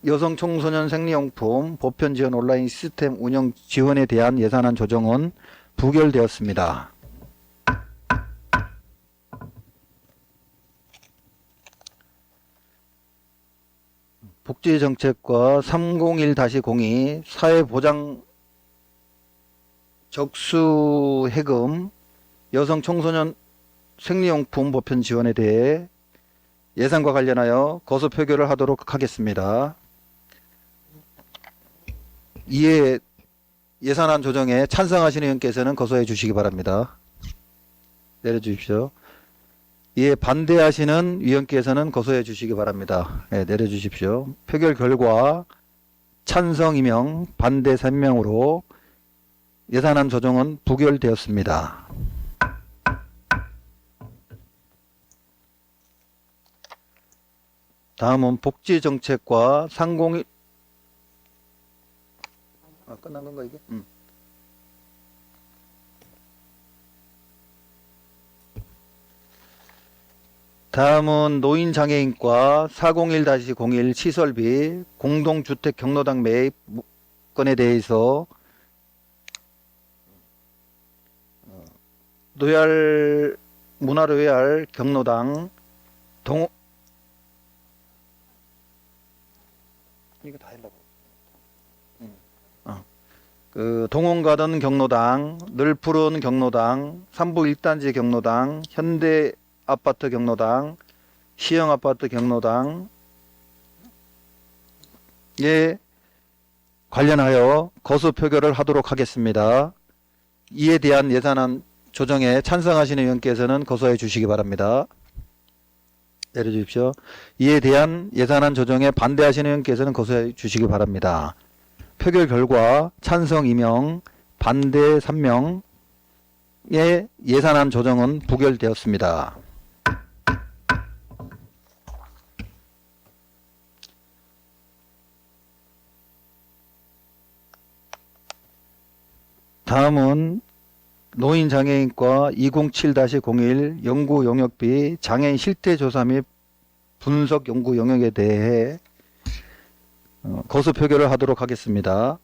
여성 청소년 생리용품 보편 지원 온라인 시스템 운영 지원에 대한 예산안 조정은 부결되었습니다. 복지정책과 301-02 사회보장 적수해금 여성 청소년 생리용품 보편 지원에 대해 예산과 관련하여 거수 표결을 하도록 하겠습니다. 이에 예산안 조정에 찬성하시는 의원께서는 거소해 주시기 바랍니다. 내려주십시오. 이에 반대하시는 위원께서는 거소해 주시기 바랍니다. 네, 내려주십시오. 표결 결과 찬성 2명, 반대 3명으로 예산안 조정은 부결되었습니다. 다음은 복지정책과 301 끝난 건가 이게? 다음은 노인장애인과 401-01 시설비 공동주택 경로당 매입 건에 대해서 문화로얄 경로당 이거 다 하려고. 동원가든 경로당, 늘푸른 경로당, 삼부 1단지 경로당, 현대 아파트 경로당, 시형 아파트 경로당에 관련하여 거수 표결을 하도록 하겠습니다. 이에 대한 예산안 조정에 찬성하시는 의원께서는 거소해 주시기 바랍니다. 내려주십시오. 이에 대한 예산안 조정에 반대하시는 의원께서는 거소해 주시기 바랍니다. 표결 결과 찬성 2명, 반대 3명의 예산안 조정은 부결되었습니다. 다음은 노인장애인과 207-01 연구 용역비 장애인 실태조사 및 분석 연구 용역에 대해 거수 표결을 하도록 하겠습니다.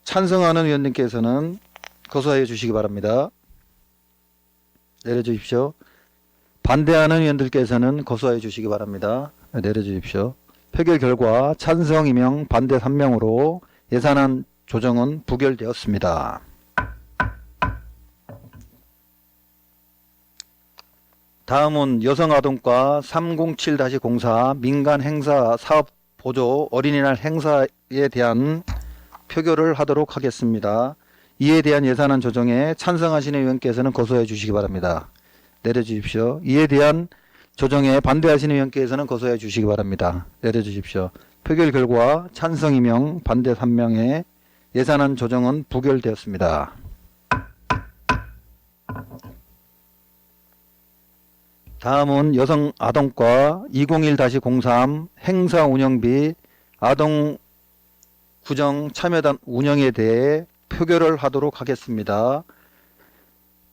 찬성하는 위원님께서는 거수하여 주시기 바랍니다. 내려주십시오. 반대하는 위원들께서는 거수하여 주시기 바랍니다. 내려주십시오. 표결 결과 찬성 2명, 반대 3명으로 예산안 조정은 부결되었습니다. 다음은 여성아동과 307-04 민간행사 사업보조 어린이날 행사에 대한 표결을 하도록 하겠습니다. 이에 대한 예산안 조정에 찬성하시는 의원께서는 거소해 주시기 바랍니다. 내려주십시오. 이에 대한 조정에 반대하시는 의원께서는 거소해 주시기 바랍니다. 내려주십시오. 표결 결과 찬성 2명, 반대 3명의 예산안 조정은 부결되었습니다. 다음은 여성 아동과 201-03 행사 운영비 아동 구정 참여단 운영에 대해 표결을 하도록 하겠습니다.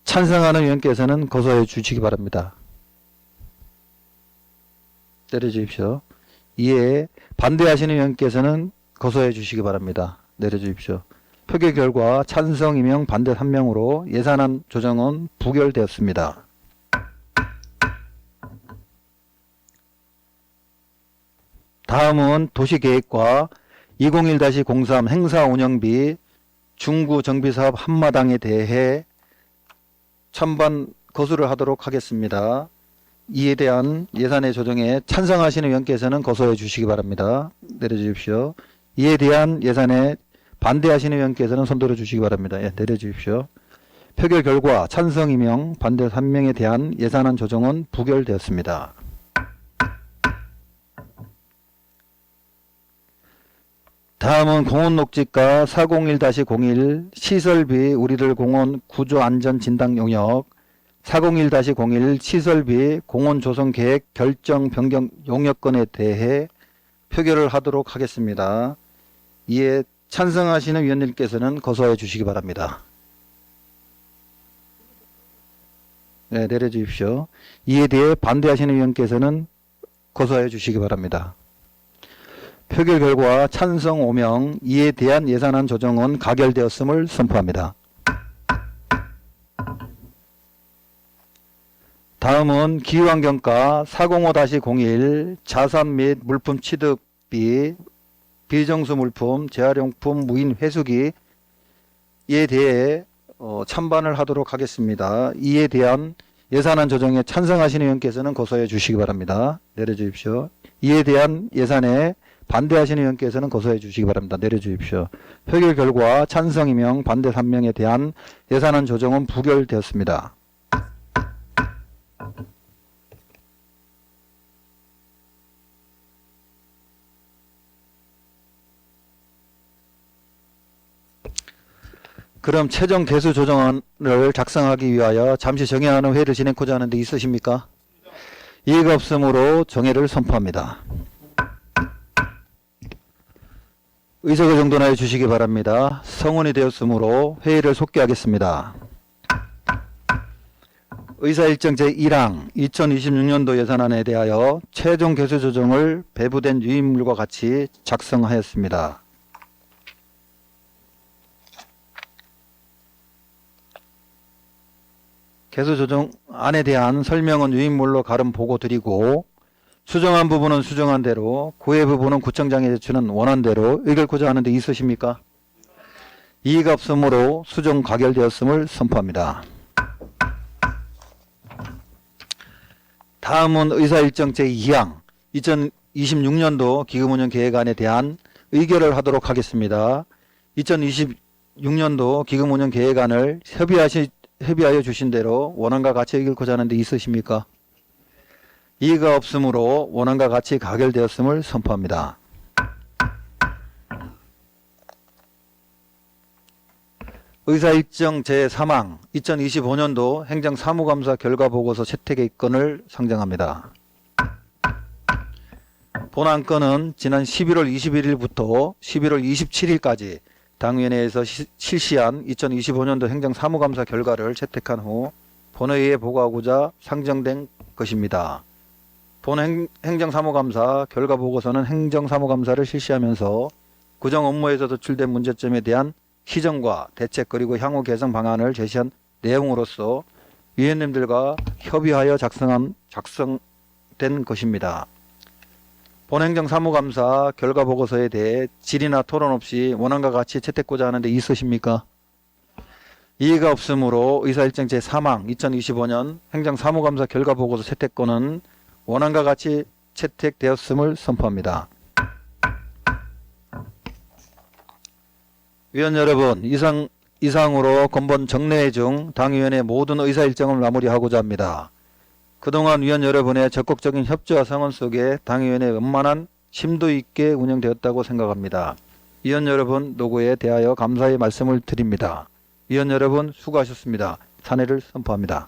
찬성하는 의원께서는 거소해 주시기 바랍니다. 내려주십시오. 이에 반대하시는 의원께서는 거소해 주시기 바랍니다. 내려주십시오. 표결 결과 찬성 2명, 반대 3명으로 예산안 조정은 부결되었습니다. 다음은 도시계획과 201-03 행사 운영비 중구 정비사업 한마당에 대해 찬반 거수를 하도록 하겠습니다. 이에 대한 예산의 조정에 찬성하시는 의원께서는 거소해 주시기 바랍니다. 내려주십시오. 이에 대한 예산에 반대하시는 의원께서는 손들어 주시기 바랍니다. 예, 내려주십시오. 표결 결과 찬성 2명, 반대 3명에 대한 예산안 조정은 부결되었습니다. 다음은 공원녹지과 401-01 시설비 우리들 공원 구조안전진단 용역 401-01 시설비 공원 조성 계획 결정 변경 용역권에 대해 표결을 하도록 하겠습니다. 이에 찬성하시는 위원님께서는 거소해 주시기 바랍니다. 네, 내려주십시오. 이에 대해 반대하시는 위원께서는 거소해 주시기 바랍니다. 표결 결과 찬성 5명, 이에 대한 예산안 조정은 가결되었음을 선포합니다. 다음은 기후환경과 405-01 자산 및 물품 취득비, 비정수 물품, 재활용품, 무인 회수기에 대해 찬반을 하도록 하겠습니다. 이에 대한 예산안 조정에 찬성하시는 의원께서는 거소해 주시기 바랍니다. 내려주십시오. 이에 대한 예산에 반대하시는 의원께서는 거소해 주시기 바랍니다. 내려주십시오. 표결 결과 찬성 2명, 반대 3명에 대한 예산안 조정은 부결되었습니다. 그럼 최종 개수 조정안을 작성하기 위하여 잠시 정회하는 회의를 진행하고자 하는데 있으십니까? 이의가 없으므로 정회를 선포합니다. 의석을 정돈하여 주시기 바랍니다. 성원이 되었으므로 회의를 속기하겠습니다. 의사일정 제1항 2026년도 예산안에 대하여 최종 개수 조정을 배부된 유인물과 같이 작성하였습니다. 개수 조정안에 대한 설명은 유인물로 가름 보고 드리고 수정한 부분은 수정한 대로, 구애 부분은 구청장에 제출한 원안대로 읽고자 하는데 있으십니까? 이의가 없으므로 수정 가결되었음을 선포합니다. 다음은 의사일정 제2항 2026년도 기금운영 계획안에 대한 의결을 하도록 하겠습니다. 2026년도 기금운영 계획안을 협의하여 주신 대로 원안과 같이 읽고자 하는데 있으십니까? 이의가 없으므로 원안과 같이 가결되었음을 선포합니다. 의사일정 제3항 2025년도 행정사무감사 결과보고서 채택의 건을 상정합니다. 본안건은 지난 11월 21일부터 11월 27일까지 당위원회에서 실시한 2025년도 행정사무감사 결과를 채택한 후 본회의에 보고하고자 상정된 것입니다. 본 행정사무감사 결과보고서는 행정사무감사를 실시하면서 구정 업무에서 도출된 문제점에 대한 시정과 대책 그리고 향후 개선 방안을 제시한 내용으로서 위원님들과 협의하여 작성된 것입니다. 본행정사무감사 결과보고서에 대해 질의나 토론 없이 원안과 같이 채택고자 하는데 있으십니까? 이의가 없으므로 의사일정 제3항 2025년 행정사무감사 결과보고서 채택권은 원안과 같이 채택되었음을 선포합니다. 위원 여러분, 이상으로 건본 정례회 중 당위원회 모든 의사일정을 마무리하고자 합니다. 그동안 위원 여러분의 적극적인 협조와 성원 속에 당위원회 원만한 심도 있게 운영되었다고 생각합니다. 위원 여러분 노고에 대하여 감사의 말씀을 드립니다. 위원 여러분 수고하셨습니다. 사내를 선포합니다.